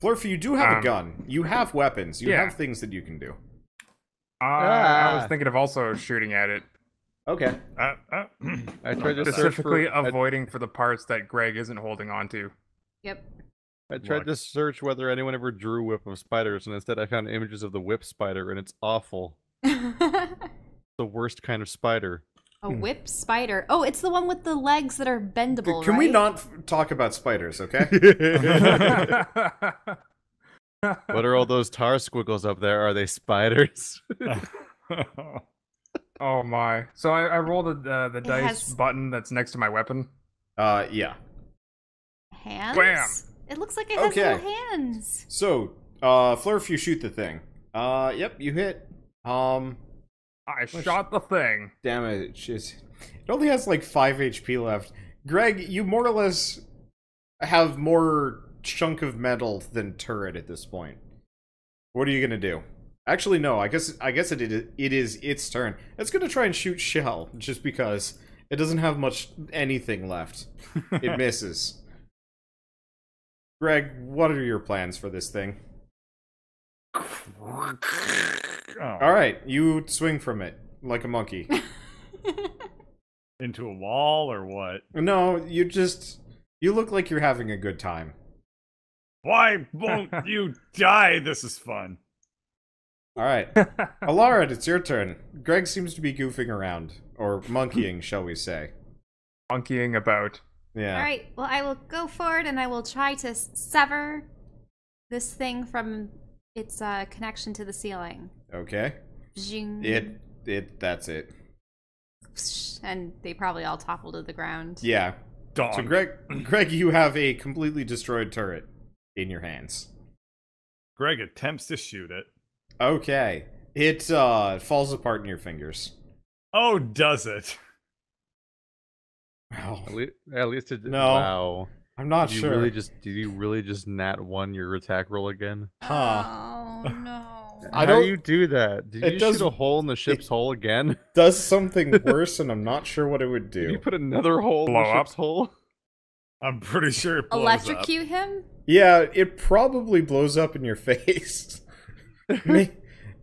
Flurf, you do have a gun. You have weapons. You Yeah. have things that you can do. I was thinking of also shooting at it, Okay. I tried to search specifically for. avoiding for the parts that Greg isn't holding on to. Yep. I tried to search whether anyone ever drew Whip of Spiders, and instead I found images of the whip spider, and it's awful. The worst kind of spider. A whip spider. Oh, it's the one with the legs that are bendable, Can we right? not talk about spiders, okay? What are all those tar squiggles up there? Are they spiders? Oh my. So I rolled the dice has- button that's next to my weapon. Yeah. Hands? Bam. It looks like it has Okay. little hands. So, Flurf, you shoot the thing. Yep, you hit. I shot the thing. Damn it, it only has like 5 HP left. Greg, you more or less have more chunk of metal than turret at this point. What are you gonna do? Actually, no. I guess it is its turn. It's gonna try and shoot Shell just because it doesn't have much anything left. It misses. Greg, what are your plans for this thing? Oh. All right, you swing from it like a monkey. Into a wall or what? No, you look like you're having a good time. Why won't you die? This is fun. All right, Alara, it's your turn. Greg seems to be goofing around, or monkeying, shall we say? Monkeying about. Yeah. All right. Well, I will go forward and I will try to sever this thing from its connection to the ceiling. Okay. Zing. That's it. And they probably all topple to the ground. Yeah. Dog. So Greg, you have a completely destroyed turret in your hands. Greg attempts to shoot it. Okay. It falls apart in your fingers. Oh, does it? Oh, At least it. No. Wow. I'm not Did you sure. did you really just nat 1 your attack roll again? Huh. Oh no. I How don't- do you do that? Did It you does- shoot a hole in the ship's hull again? Does something worse, and I'm not sure what it would Did you do. put another hole in Blow the up? ship's hull? I'm pretty sure it blows Electrocute him? Yeah, it probably blows up in your face.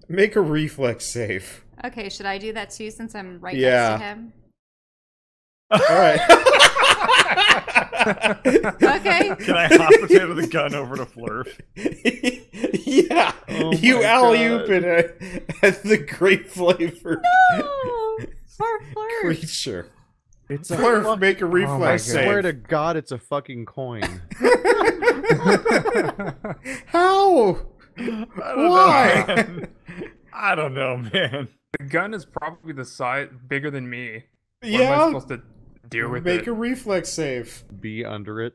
Make a reflex save. Okay, should I do that too since I'm right Yeah. next to him? All right. Okay. up. Can I hot potato the gun over to Flurf? Yeah, Oh you my alley-oop God. it at the great flavor No! Poor Flirt. creature. It's Flurf, make a my reflex God. I swear save. to God, it's a fucking coin. How? Why? I don't know, man. The gun is probably the size bigger than me. What am I Yeah, supposed to do with make it? a reflex save. Be under it.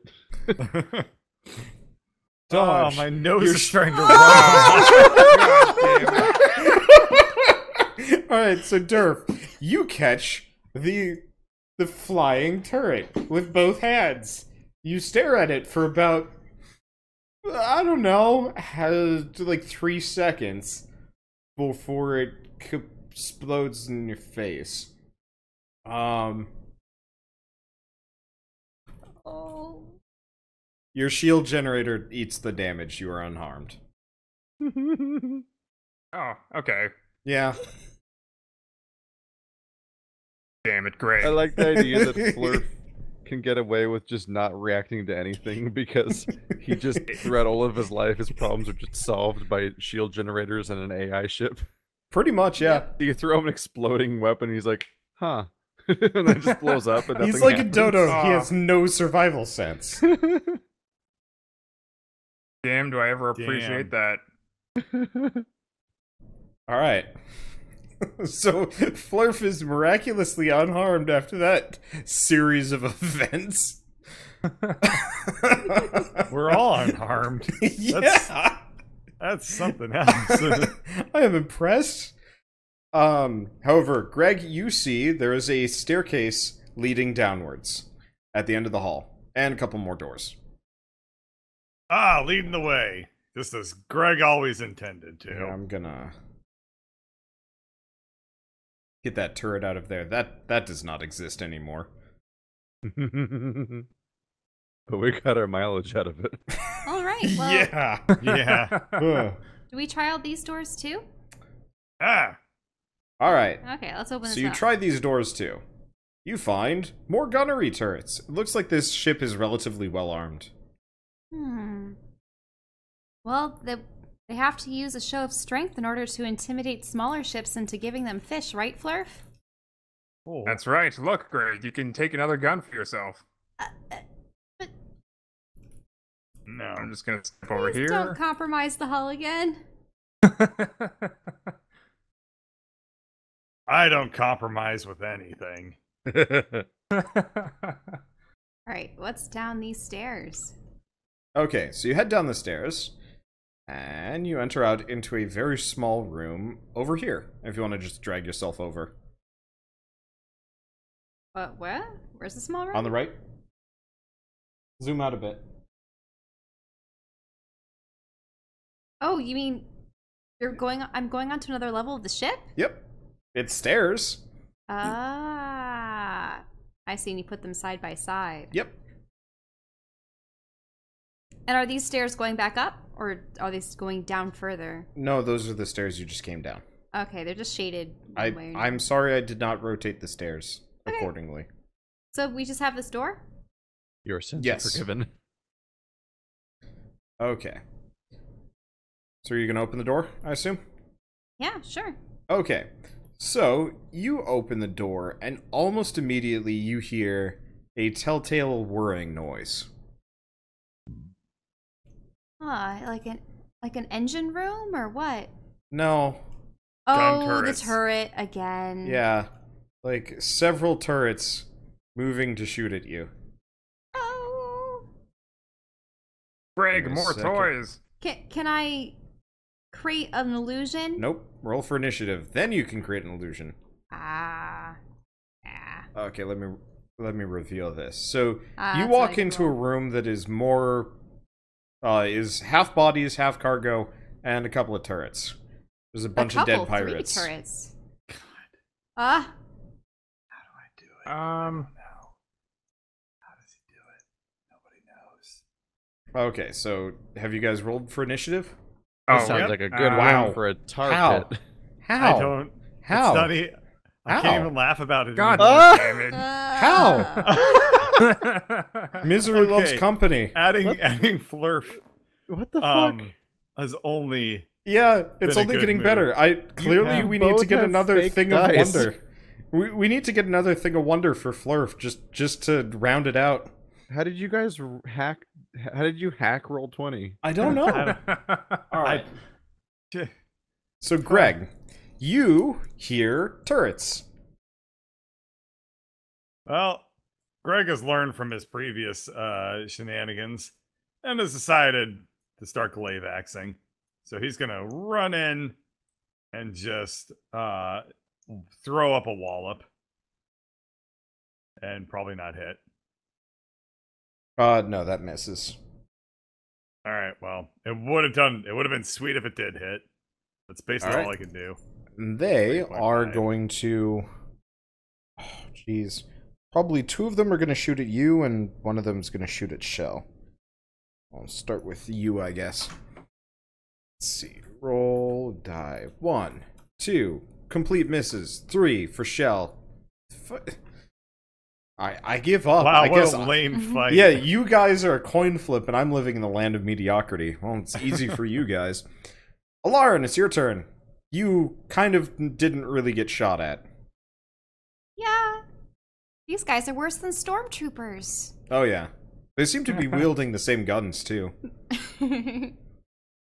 Dodge. Oh, my nose You're is starting to God run. damn it. All right, so Durf, you catch the flying turret with both hands. You stare at it for about, I don't know, like 3 seconds before it explodes in your face. Oh. Your shield generator eats the damage. You are unharmed. Oh, okay. Yeah. Damn it, great. I like the idea that Flurf can get away with just not reacting to anything because he just, throughout all of his life, his problems are just solved by shield generators and an AI ship. Pretty much, yeah. You throw him an exploding weapon, he's like, huh. And then it just blows up. And He's nothing like happens. a dodo. He Aw. has no survival sense. Damn, do I ever appreciate that? All right. So Flurf is miraculously unharmed after that series of events. We're all unharmed. Yeah. That's something else. I am impressed. However, Greg, you see there is a staircase leading downwards at the end of the hall, and a couple more doors. Leading the way. Just as Greg always intended to. Yeah, I'm gonna get that turret out of there. That does not exist anymore. But we got our mileage out of it. All right. Well, Yeah. Yeah. Ugh. do we try out these doors too? Ah. All right. Okay, let's open this So you up. try these doors too. You find more gunnery turrets. It looks like this ship is relatively well armed. Well, they have to use a show of strength in order to intimidate smaller ships into giving them fish, right, Flurf? Oh. That's right. Look, Greg, you can take another gun for yourself. But No. I'm just gonna step over please here. don't compromise the hull again. I don't compromise with anything. Alright, what's down these stairs? Okay, so you head down the stairs, and you enter out into a very small room over here, if you want to just drag yourself over. Where? Where's the small room? On the right. Zoom out a bit. Oh, you mean I'm going on to another level of the ship? Yep. It's stairs. Ah. I see, and you put them side by side. Yep. And are these stairs going back up, or are they going down further? No, those are the stairs you just came down. Okay, they're just shaded one way or I'm another. sorry I did not rotate the stairs Okay. accordingly. So we just have this door? Your sins Yes. are forgiven. Okay. So are you going to open the door, I assume? Yeah, sure. Okay. So you open the door, and almost immediately you hear a telltale whirring noise. Like an engine room or what? No. Gun Oh, turrets. the turret again. Yeah. Like several turrets moving to shoot at you. Oh. Greg, Give me a more second. toys. Can I create an illusion? Nope. Roll for initiative. Then you can create an illusion. Ah. Okay, let me reveal this. So Ah, you that's what walk I can into a roll. room that is more is half bodies, half cargo, and a couple of turrets. There's a bunch of dead pirates. 3 turrets. Ah. How do I do it? Um, How does he do it? Nobody knows. Okay, so have you guys rolled for initiative? That oh, sounds yep. like a good Wow. round for a tar How? pit. How? I don't. How? It's not I How? can't even laugh about it. God anymore. damn it. Ah. Misery loves Okay. company. adding What? Flurf What the fuck? has only Yeah, it's Been a only good getting move. better. Clearly have we need to both get have another fake thing dice. of wonder. We need to get another thing of wonder for Flurf, just to round it out. How did you guys hack? How did you hack roll 20? I don't know. All right. I- So Greg, you hear turrets. Well, Greg has learned from his previous shenanigans and has decided to start glaive-axing. So he's gonna run in and just throw up a wallop and probably not hit. No, that misses. All right, well, it would have been sweet if it did hit. That's basically All right. all I can do. They 3.5. are going to. Oh, jeez. Probably 2 of them are going to shoot at you, and 1 of them is going to shoot at Shell. I'll start with you, I guess. Let's see. Roll die. 1, 2. Complete misses. 3 for Shell. I give up. Wow, I what guess a lame fight. Yeah, you guys are a coin flip, and I'm living in the land of mediocrity. Well, it's easy for you guys. Alarin, it's your turn. You kind of didn't really get shot at. Yeah. These guys are worse than stormtroopers. Oh, yeah. They seem to be wielding the same guns, too.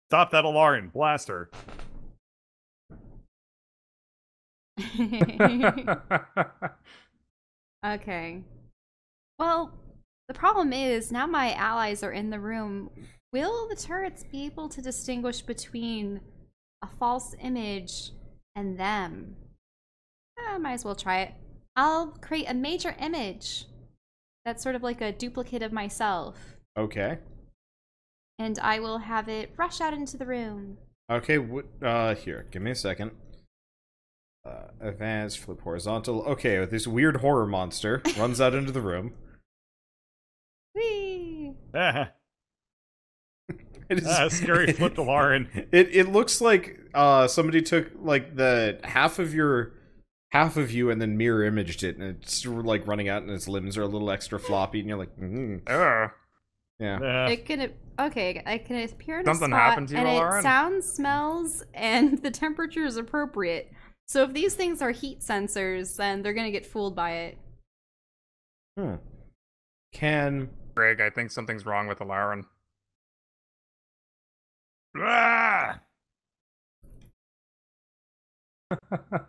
Stop that Alarin. Blast her. Okay. Well, the problem is now my allies are in the room. Will the turrets be able to distinguish between a false image and them? I might as well try it. I'll create a major image that's sort of like a duplicate of myself, Okay. and I will have it rush out into the room. Okay, here, give me a second. Advance, flip horizontal. Okay, this weird horror monster runs out into the room. Whee! It is Scary flip Alarin. It looks like somebody took like the half of you and then mirror imaged it, and it's like running out, and its limbs are a little extra floppy, and you're like, yeah. It can okay. I can appear in Something a spot, happened to you, and Lauren? it sounds, smells, and the temperature is appropriate. So if these things are heat sensors, then they're gonna get fooled by it. Can Greg, I think something's wrong with Alarin. Ah!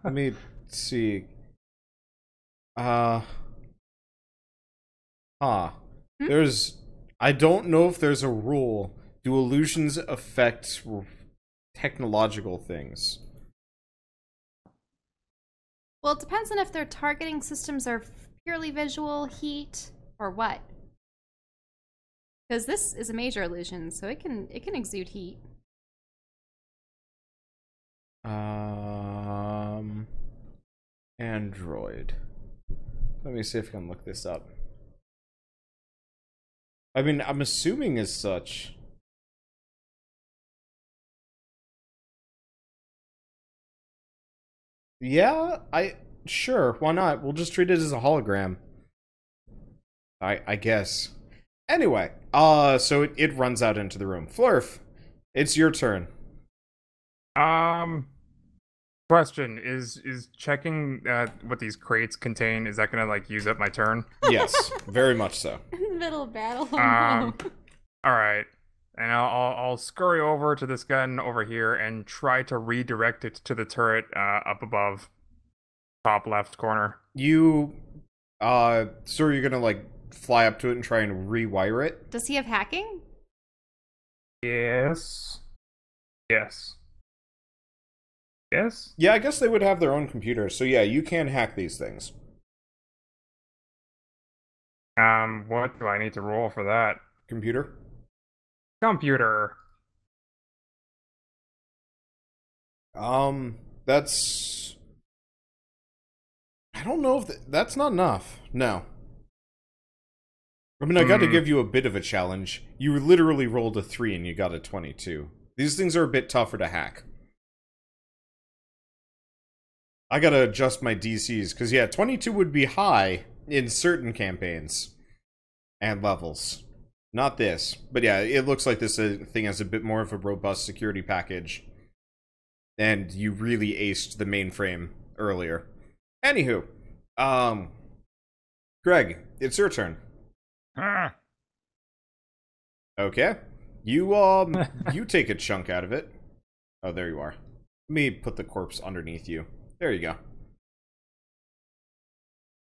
let me see. There's. I don't know if there's a rule. Do illusions affect technological things? Well, it depends on if their targeting systems are purely visual, heat, or what. Because this is a major illusion, so it can exude heat. Android. Let me see if I can look this up. I mean, I'm assuming as such. Yeah, sure, why not? We'll just treat it as a hologram. I guess. Anyway, so it runs out into the room. Flurf, it's your turn. Question is checking what these crates contain, is that gonna like use up my turn? Yes, very much so. In the middle of battle. Oh, All no. right, and I'll scurry over to this gun over here and try to redirect it to the turret up above, top left corner. You, so you're gonna like fly up to it and try and rewire it? Does he have hacking? Yes. Yes. Yes. Yeah, I guess they would have their own computer, so yeah, you can hack these things. What do I need to roll for that? Computer? Computer. That's... I don't know if that's not enough. No. I mean, I gotta give you a bit of a challenge. You literally rolled a 3 and you got a 22. These things are a bit tougher to hack. I gotta adjust my DCs, because yeah, 22 would be high in certain campaigns and levels. Not this. But yeah, it looks like this thing has a bit more of a robust security package. And you really aced the mainframe earlier. Anywho, Greg, it's your turn. Ah. Okay. You, you take a chunk out of it. Oh, there you are. Let me put the corpse underneath you. There you go.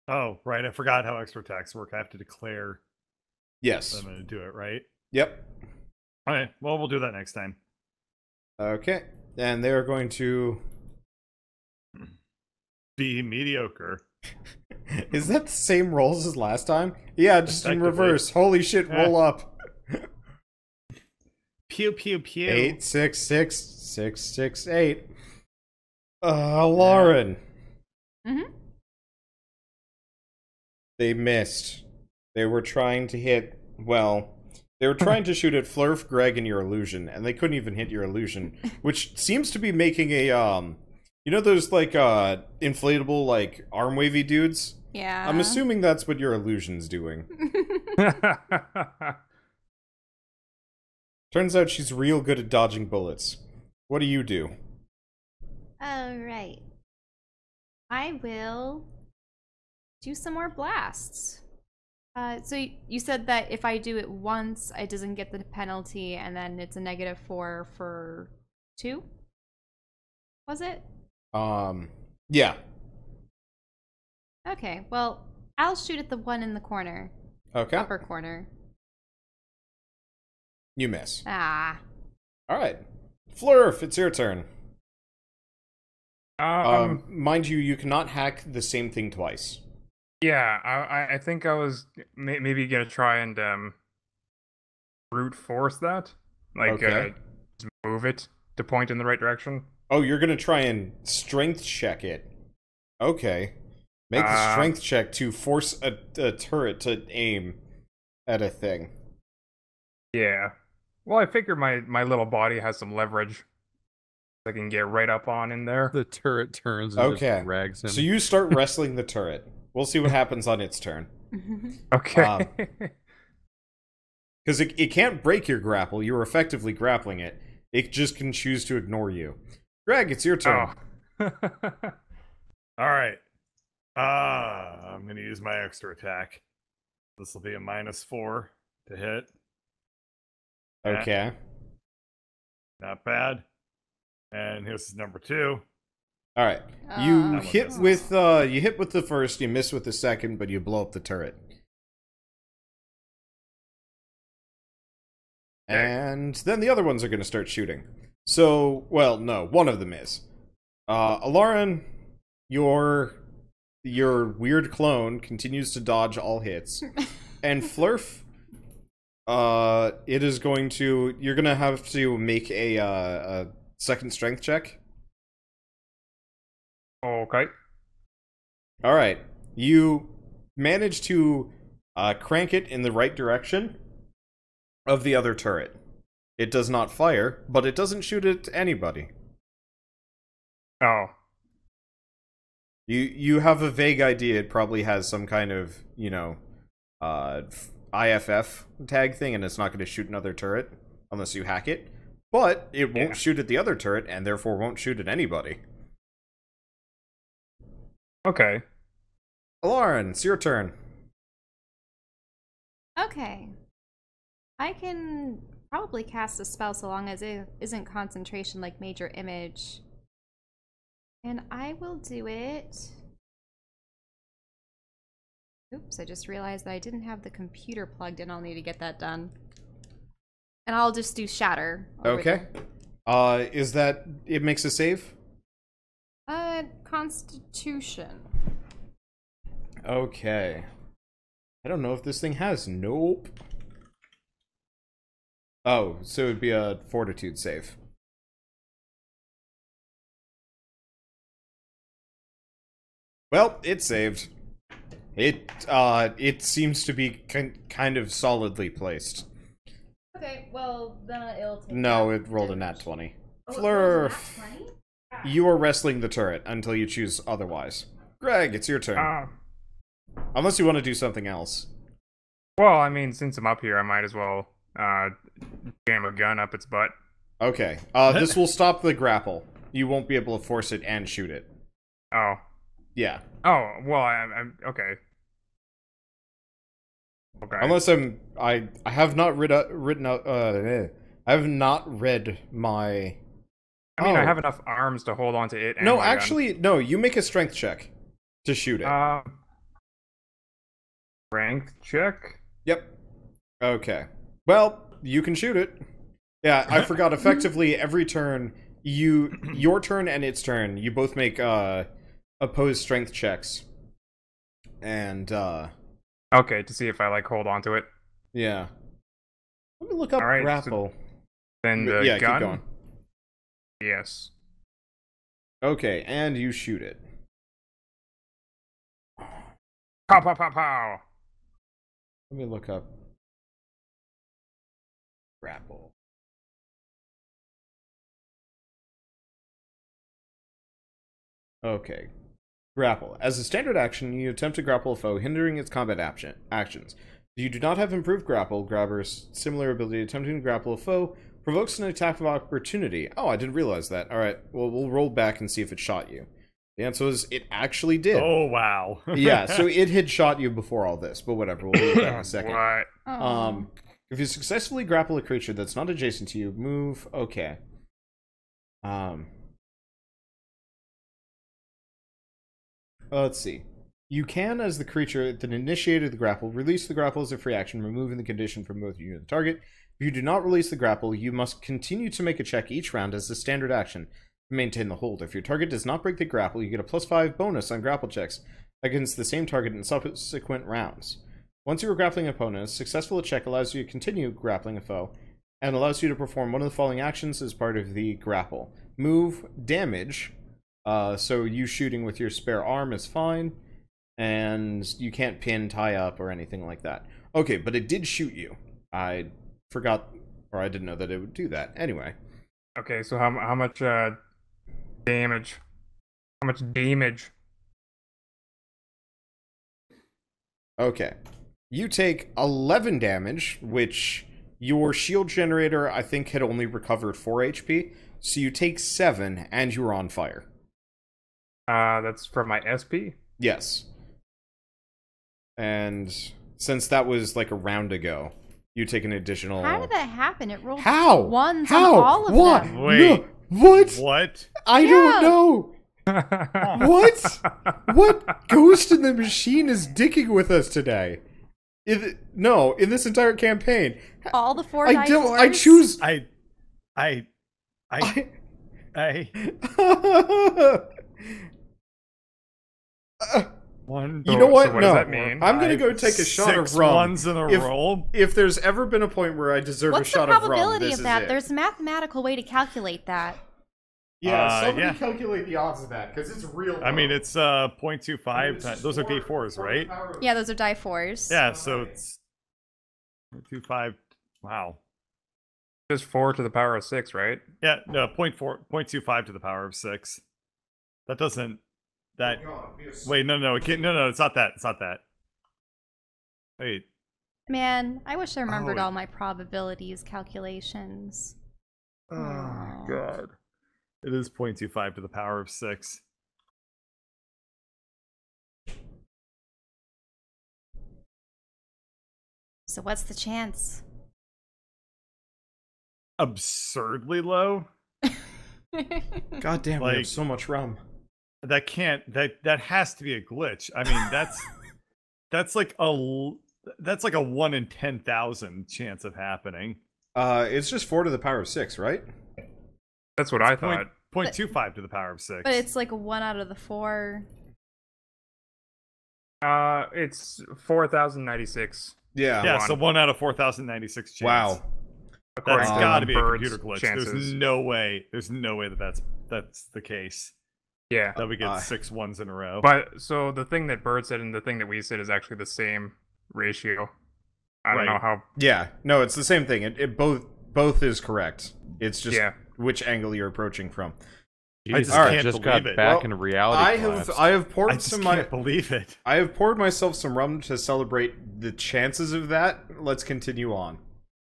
Oh, right. I forgot how extra attacks work. I have to declare Yes. that I'm going to do it, right? Yep. Okay. Well, we'll do that next time. Okay. And they're going to... Be mediocre. Is that the same rolls as last time? Yeah, just in Effectively. reverse. Holy shit, roll up. Pew, pew, pew. 8, 6, 6, 6, 6, 8. Lauren. Mm-hmm. They missed. They were trying to hit, well, they were trying to shoot at Flurf, Greg, and your illusion, and they couldn't even hit your illusion, which seems to be making a, you know those, like, inflatable, like, arm wavy dudes? Yeah. I'm assuming that's what your illusion's doing. Turns out she's real good at dodging bullets. What do you do? Alright. I will do some more blasts. So you said that if I do it once, it doesn't get the penalty, and then it's a -4 for 2? Was it? Yeah. Okay, well, I'll shoot at the one in the corner. Okay. Upper corner. You miss. Ah. Alright. Flurf, it's your turn. Um, Mind you, you cannot hack the same thing twice. Yeah, I think I was maybe gonna try and brute force that, like Okay. just move it to point in the right direction. Oh, you're gonna try and strength check it. Okay. Make the strength check to force a turret to aim at a thing. Yeah. Well, I figure my little body has some leverage. I can get right up on in there. The turret turns and Okay. just drags him. So you start wrestling the turret. We'll see what happens on its turn. Okay. Because it can't break your grapple. You're effectively grappling it. It just can choose to ignore you. Greg, it's your turn. All right. I'm going to use my extra attack. This will be a -4 to hit. Okay. Not bad. And here's number 2. All right. You Oh, hit goodness. with you hit with the first, you miss with the second, but you blow up the turret. And then the other ones are going to start shooting. So, well, no, one of them is. Alarin, your weird clone continues to dodge all hits. And Flurf, it is going to, you're going to have to make a second strength check. Okay. All right. You manage to crank it in the right direction of the other turret. It does not fire, but it doesn't shoot at anybody. Oh. You have a vague idea it probably has some kind of, IFF tag thing, and it's not going to shoot another turret unless you hack it. But it won't shoot at the other turret, and therefore won't shoot at anybody. Okay. Alarin, it's your turn. Okay. I can probably cast a spell so long as it isn't concentration like Major Image. And I will do it. Oops, I just realized that I didn't have the computer plugged in. I'll need to get that done. And I'll just do Shatter. Okay. Is that, it makes a save? Constitution. Okay. I don't know if this thing has. Nope. Oh, so it would be a Fortitude save. Well, it saved. It seems to be kind of solidly placed. Okay, well, then it'll take No, that it rolled a damage. nat 20. Oh, it rolled a Flurf, nat 20? you are wrestling the turret until you choose otherwise. Greg, it's your turn. Unless you want to do something else. Well, I mean, since I'm up here, I might as well jam a gun up its butt. Okay. This will stop the grapple. You won't be able to force it and shoot it. Oh. Yeah. Oh, well, I'm okay. Okay. Unless I have not I have not read my. I mean, I have enough arms to hold on to it. And No, my gun. actually, no. You make a strength check to shoot it. Strength check. Yep. Okay. Well, you can shoot it. Yeah, I forgot. Effectively, every turn, your turn and its turn, you both make opposed strength checks. And Okay, to see if I hold on to it. yeah. Let me look up All right, so grapple. Then the Yeah, gun. keep going. Yes. Okay, and you shoot it. Pow pow pow pow. Let me look up grapple. Okay. Grapple. As a standard action, you attempt to grapple a foe, hindering its combat actions. If you do not have improved grapple, Grabber's similar ability attempting to grapple a foe provokes an attack of opportunity. Oh, I didn't realize that. Alright, well, we'll roll back and see if it shot you. The answer is it actually did. Oh, wow. Yeah, so it had shot you before all this, but whatever, we'll leave that in a second. What? Oh. If you successfully grapple a creature that's not adjacent to you, move. Okay. Let's see. You can, as the creature that initiated the grapple, release the grapple as a free action, removing the condition from both you and the target. If you do not release the grapple, you must continue to make a check each round as a standard action to maintain the hold. If your target does not break the grapple, you get a +5 bonus on grapple checks against the same target in subsequent rounds. Once you are grappling an opponent, a successful check allows you to continue grappling a foe, and allows you to perform one of the following actions as part of the grapple. Move, damage, so you shooting with your spare arm is fine, and you can't pin, tie up, or anything like that. Okay, but it did shoot you. I forgot, or I didn't know that it would do that. Anyway. Okay, so how much damage? How much damage? Okay. You take 11 damage, which your shield generator, I think, had only recovered 4 HP. So you take 7, and you are on fire. That's from my SP. Yes. And since that was like a round ago, you take an additional. How did that happen? It rolled How? ones How? on all of What? them. Wait. No. What? What? I Yeah. don't know. What? What ghost in the machine is dicking with us today? No, in this entire campaign. All the four I die don't. fours? I choose. One. You know what? So what No. does that mean? I'm gonna go take a shot Six of rum. ones in a If- row. If there's ever been a point where I deserve What's a shot the of rum, probability this of that? is it. There's a mathematical way to calculate that. Yeah, somebody yeah. calculate the odds of that because it's real. I mean, low. it's 0.25 It's times. just Those are four- D4s, four right? power of- Yeah, those are die fours. Yeah, so it's 0.25. Wow. Just 4 to the power of 6, right? Yeah, no, 0.25 to the power of 6. That doesn't. That. Wait, no, it can't, no, it's not that. It's not that. Wait. Man, I wish I remembered Oh. all my probabilities calculations. Oh, God. It is 0.25 to the power of 6. So what's the chance? Absurdly low. God damn, we have Like- so much rum. That can't. That has to be a glitch. I mean, that's like a 1 in 10,000 chance of happening. It's just 4 to the power of 6, right? That's what I thought. 0.25 to the power of 6. But it's like 1 out of the 4. It's 4,096. Yeah. yeah, one. so 1 out of 4,096 chance. Wow. That's according to got to be a Bird's computer glitch. chances. There's no way that that's the case. Yeah. That we get 6 ones in a row. But so the thing that Bird said and the thing that we said is actually the same ratio. I don't Right. know how. Yeah. No, it's the same thing. It both is correct. It's just Yeah. which angle you're approaching from. I just Jesus, can't just got believe it. back Well, in reality. I collapse. have poured I just some can't believe it. I have poured myself some rum to celebrate the chances of that. Let's continue on.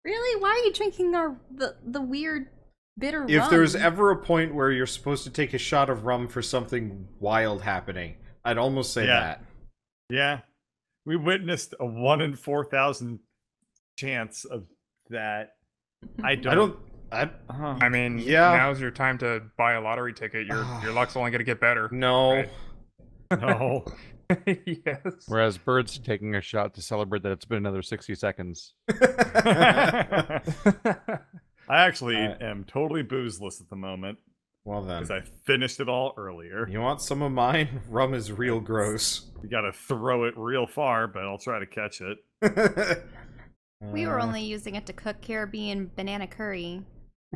Really? Why are you drinking the weird bitter rum? If there's ever a point where you're supposed to take a shot of rum for something wild happening, I'd almost say Yeah. that. Yeah. We witnessed a 1 in 4,000 chance of that. I don't. I mean, Yeah. now's your time to buy a lottery ticket. Your luck's only going to get better. No. Right. No. Yes. Whereas Bird's taking a shot to celebrate that it's been another 60 seconds. I actually Alright. am totally boozeless at the moment Well then. because I finished it all earlier. You want some of mine? Rum is real gross. You gotta throw it real far, but I'll try to catch it. We were only using it to cook Caribbean banana curry.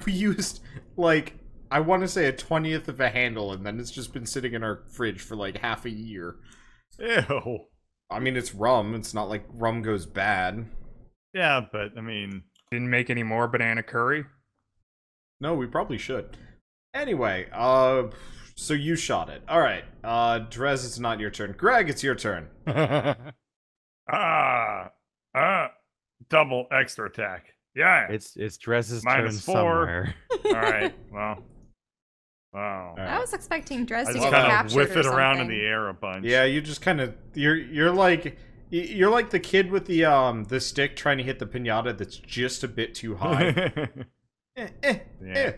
We used, like, I want to say a 20th of a handle, and then it's just been sitting in our fridge for like half a year. Ew. I mean, it's rum. It's not like rum goes bad. Yeah, but I mean, Didn't make any more banana curry. No, we probably should. Anyway, so you shot it. Alright, Drez, it's not your turn. Greg, it's your turn. double extra attack. Yeah. It's Drez's turn -4. somewhere. All right. Well. Wow. I was expecting Dress I to just get kind of captured whiff or it around in something. the air a bunch. Yeah, you just kind of you're like the kid with the stick trying to hit the piñata that's just a bit too high.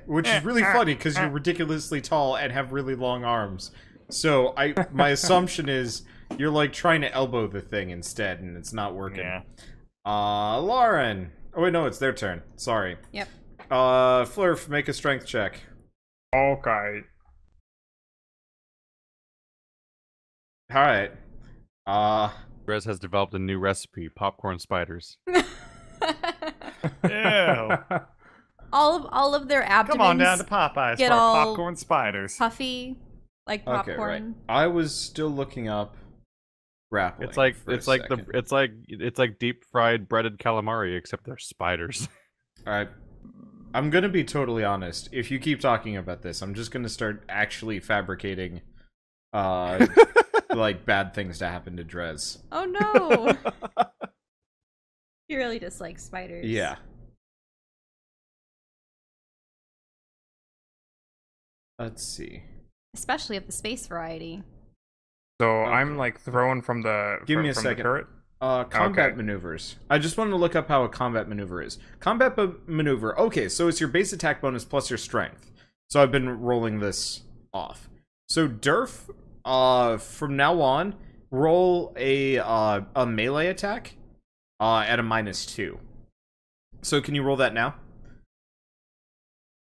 Which is really funny because you're ridiculously tall and have really long arms. So my assumption is you're like trying to elbow the thing instead, and it's not working. Yeah. Lauren. Oh wait, no, it's their turn. Sorry. Yep. Flurf, make a strength check. Okay. All right. Drez has developed a new recipe: popcorn spiders. Ew. all of their abdomens Come on down to Popeyes get for our all popcorn spiders. puffy, like Okay, right. popcorn. I was still looking up grappling. It's like for a it's like second. it's like deep fried breaded calamari, except they're spiders. All right. I'm gonna be totally honest. If you keep talking about this, I'm just gonna start actually fabricating, like bad things to happen to Drez. Oh no! He really dislikes spiders. Yeah. Let's see. Especially of the space variety. So Okay. I'm like thrown from the Give me a from second. the turret. Combat Okay. maneuvers. I just wanted to look up how a combat maneuver is. Combat maneuver. Okay, so it's your base attack bonus plus your strength. So I've been rolling this off. So Durf, from now on, roll a melee attack at a -2. So can you roll that now?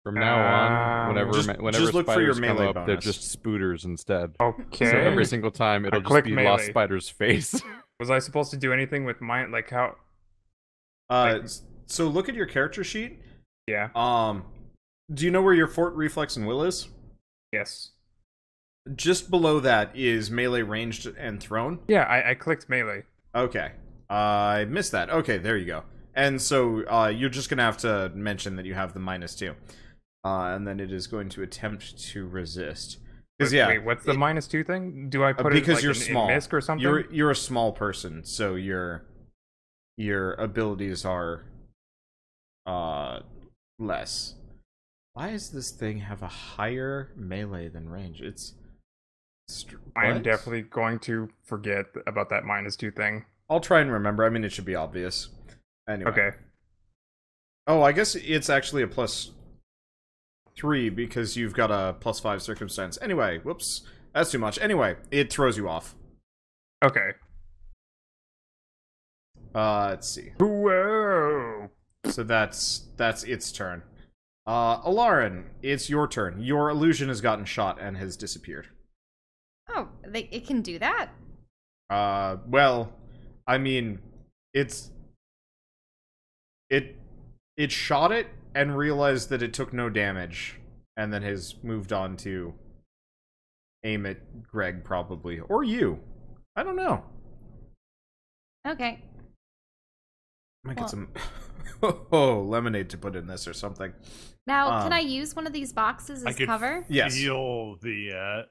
From now on, whenever just look for your spiders come melee up, they're bonus. just spooters instead. Okay. So every single time, it'll just click be melee. Lost Spider's face. Was I supposed to do anything with mine? Like how? So look at your character sheet. Yeah. Do you know where your fort reflex and will is? Yes. Just below that is melee, ranged, and thrown. Yeah, I clicked melee. Okay. I missed that. Okay, there you go. And so you're just going to have to mention that you have the -2. And then it is going to attempt to resist. Because Wait, what's the -2 thing? Do I put it because like you're in small. MISC or something? You're a small person, so your abilities are less. Why does this thing have a higher melee than range? I am what? definitely going to forget about that -2 thing. I'll try and remember. I mean, it should be obvious. Anyway. Okay. Oh, I guess it's actually a +3 because you've got a +5 circumstance. Anyway, whoops. That's too much. Anyway, it throws you off. Okay. Let's see. Whoa. So that's its turn. Alarin, it's your turn. Your illusion has gotten shot and has disappeared. Oh, it can do that? Well, I mean, it shot it and realized that it took no damage, and then has moved on to aim at Greg, probably. Or you. I don't know. Okay. Might get Well- some lemonade to put in this or something. Now, can I use one of these boxes I as could cover? Yes. feel the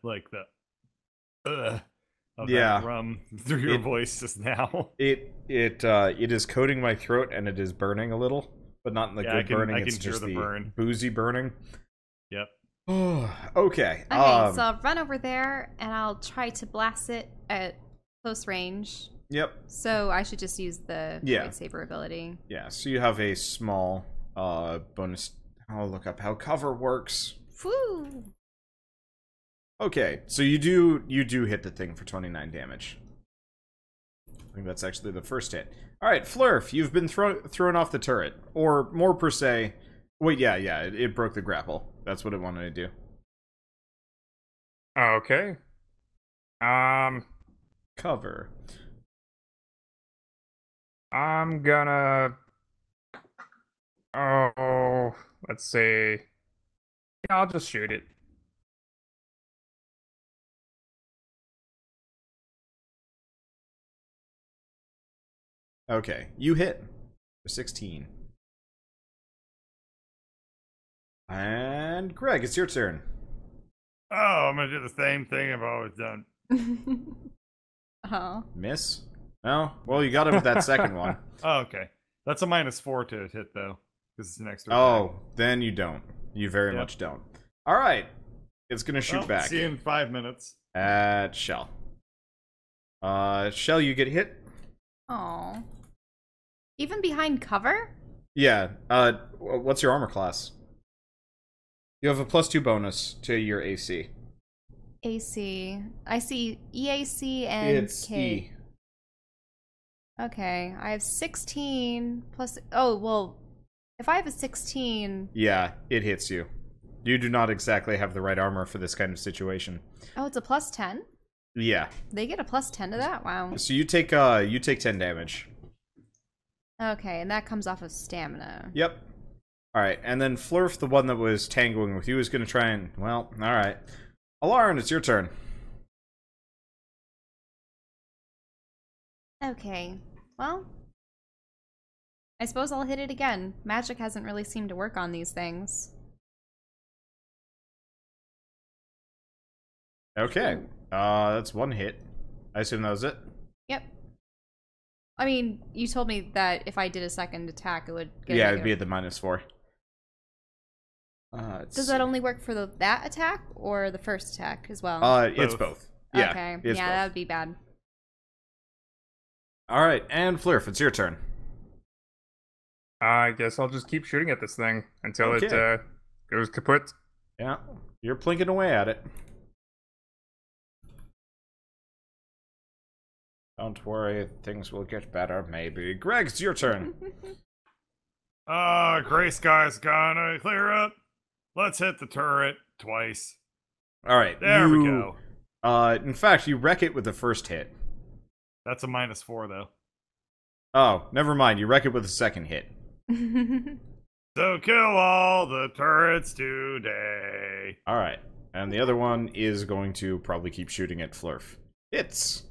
of Yeah. that rum through your It- voice just now. It is coating my throat and it is burning a little, but not like Yeah, good I can- burning. I can It's hear just the the burn. boozy burning. Yep. Okay. Okay, so I'll run over there and I'll try to blast it at close range. Yep. So I should just use the Yeah. lightsaber ability. Yeah. So you have a small bonus. I'll look up how cover works. Woo! Okay, so you do hit the thing for 29 damage. I think that's actually the first hit. All right, Flurf, you've been thrown off the turret, or more per se. Wait, yeah, it broke the grapple. That's what it wanted to do. Okay. Cover. I'm gonna. Oh, let's see. Yeah, I'll just shoot it. Okay, you hit for 16. And Greg, it's your turn. Oh, I'm gonna do the same thing I've always done. Oh. Miss? No? Well, you got it with that second one. Oh, okay. That's a -4 to hit though, because it's an extra. Oh, then you don't. You very Yep. much don't. All right, it's gonna shoot Well, back See you in 5 minutes. at Shell. Shell, you get hit. Oh. Even behind cover? Yeah. What's your armor class? You have a +2 bonus to your AC. AC. I see EAC and It's K. E. Okay, I have 16 plus. Oh, well, if I have a 16. Yeah, it hits you. You do not exactly have the right armor for this kind of situation. Oh, it's a plus 10? Yeah. They get a plus 10 to that? Wow. So you take 10 damage. Okay, and that comes off of stamina. Yep. All right, and then Flurf, the one that was tangling with you, is going to try and all right. Alarin, it's your turn. Okay, well, I suppose I'll hit it again. Magic hasn't really seemed to work on these things. Okay. That's one hit. I assume that was it. Yep. I mean, you told me that if I did a second attack, it would get Yeah, it'd be at the -4. Does that only work for that attack or the first attack as well? It's both. Yeah. Okay. It's Yeah, both. that would be bad. All right, and Flurf, it's your turn. I guess I'll just keep shooting at this thing until it Okay. goes kaput. Yeah, you're plinking away at it. Don't worry, things will get better, maybe. Greg, it's your turn. Gray sky's gonna clear up. Let's hit the turret twice. All right, There we go. In fact, you wreck it with the first hit. That's a -4 though. Oh, never mind. You wreck it with the second hit. So kill all the turrets today. All right, and the other one is going to probably keep shooting at Flurf. Hits.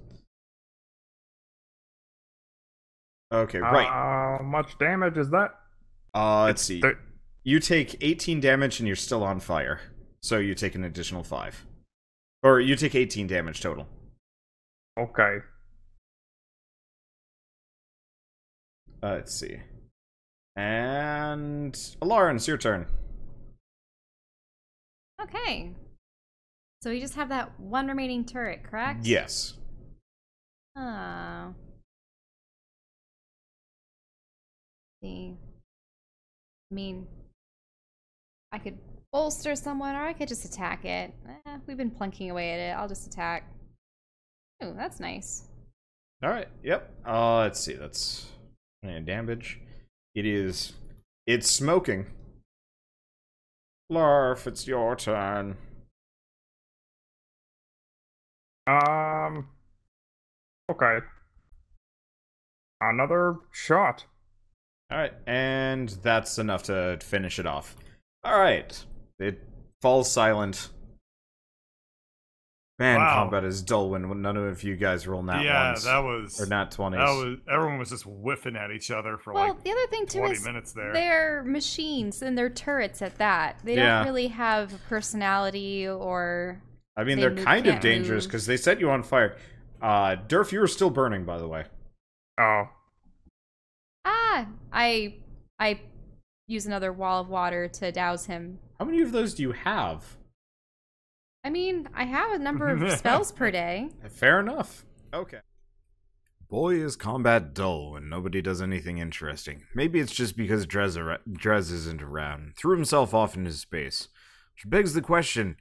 Okay, right. How much damage is that? Let's see. Thir- You take 18 damage and you're still on fire. So you take an additional 5. Or you take 18 damage total. Okay. Let's see. And Alarin, it's your turn. Okay. So we just have that one remaining turret, correct? Yes. Oh. See. I mean, I could bolster someone, or I could just attack it. We've been plunking away at it. I'll just attack. Oh, that's nice. All right. Yep. Let's see. That's damage. It's smoking. Larf, it's your turn. Okay. Another shot. All right, and that's enough to finish it off. All right, it falls silent. Man, Wow. combat is dull when none of you guys roll nat Yeah, ones. that was. Or nat 20s. That was. Everyone was just whiffing at each other for Well, like the other thing too 20 is minutes there. they're machines and they're turrets at that. They Yeah. don't really have a personality or. I mean, they they're move- kind of can't dangerous move. because they set you on fire. Durf, you are still burning, by the way. Oh. I use another wall of water to douse him. How many of those do you have? I mean, I have a number of spells per day. Fair enough. Okay. Boy, is combat dull when nobody does anything interesting. Maybe it's just because Drez isn't around. Threw himself off into space. Which begs the question,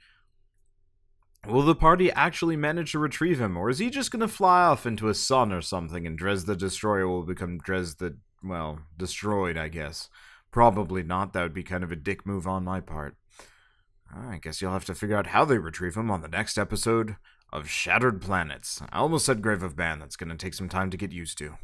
will the party actually manage to retrieve him, or is he just gonna fly off into a sun or something and Drez the Destroyer will become Drez the, well, destroyed, I guess. Probably not, that would be kind of a dick move on my part. I guess you'll have to figure out how they retrieve him on the next episode of Shattered Planets. I almost said Grave of Ban, that's gonna take some time to get used to.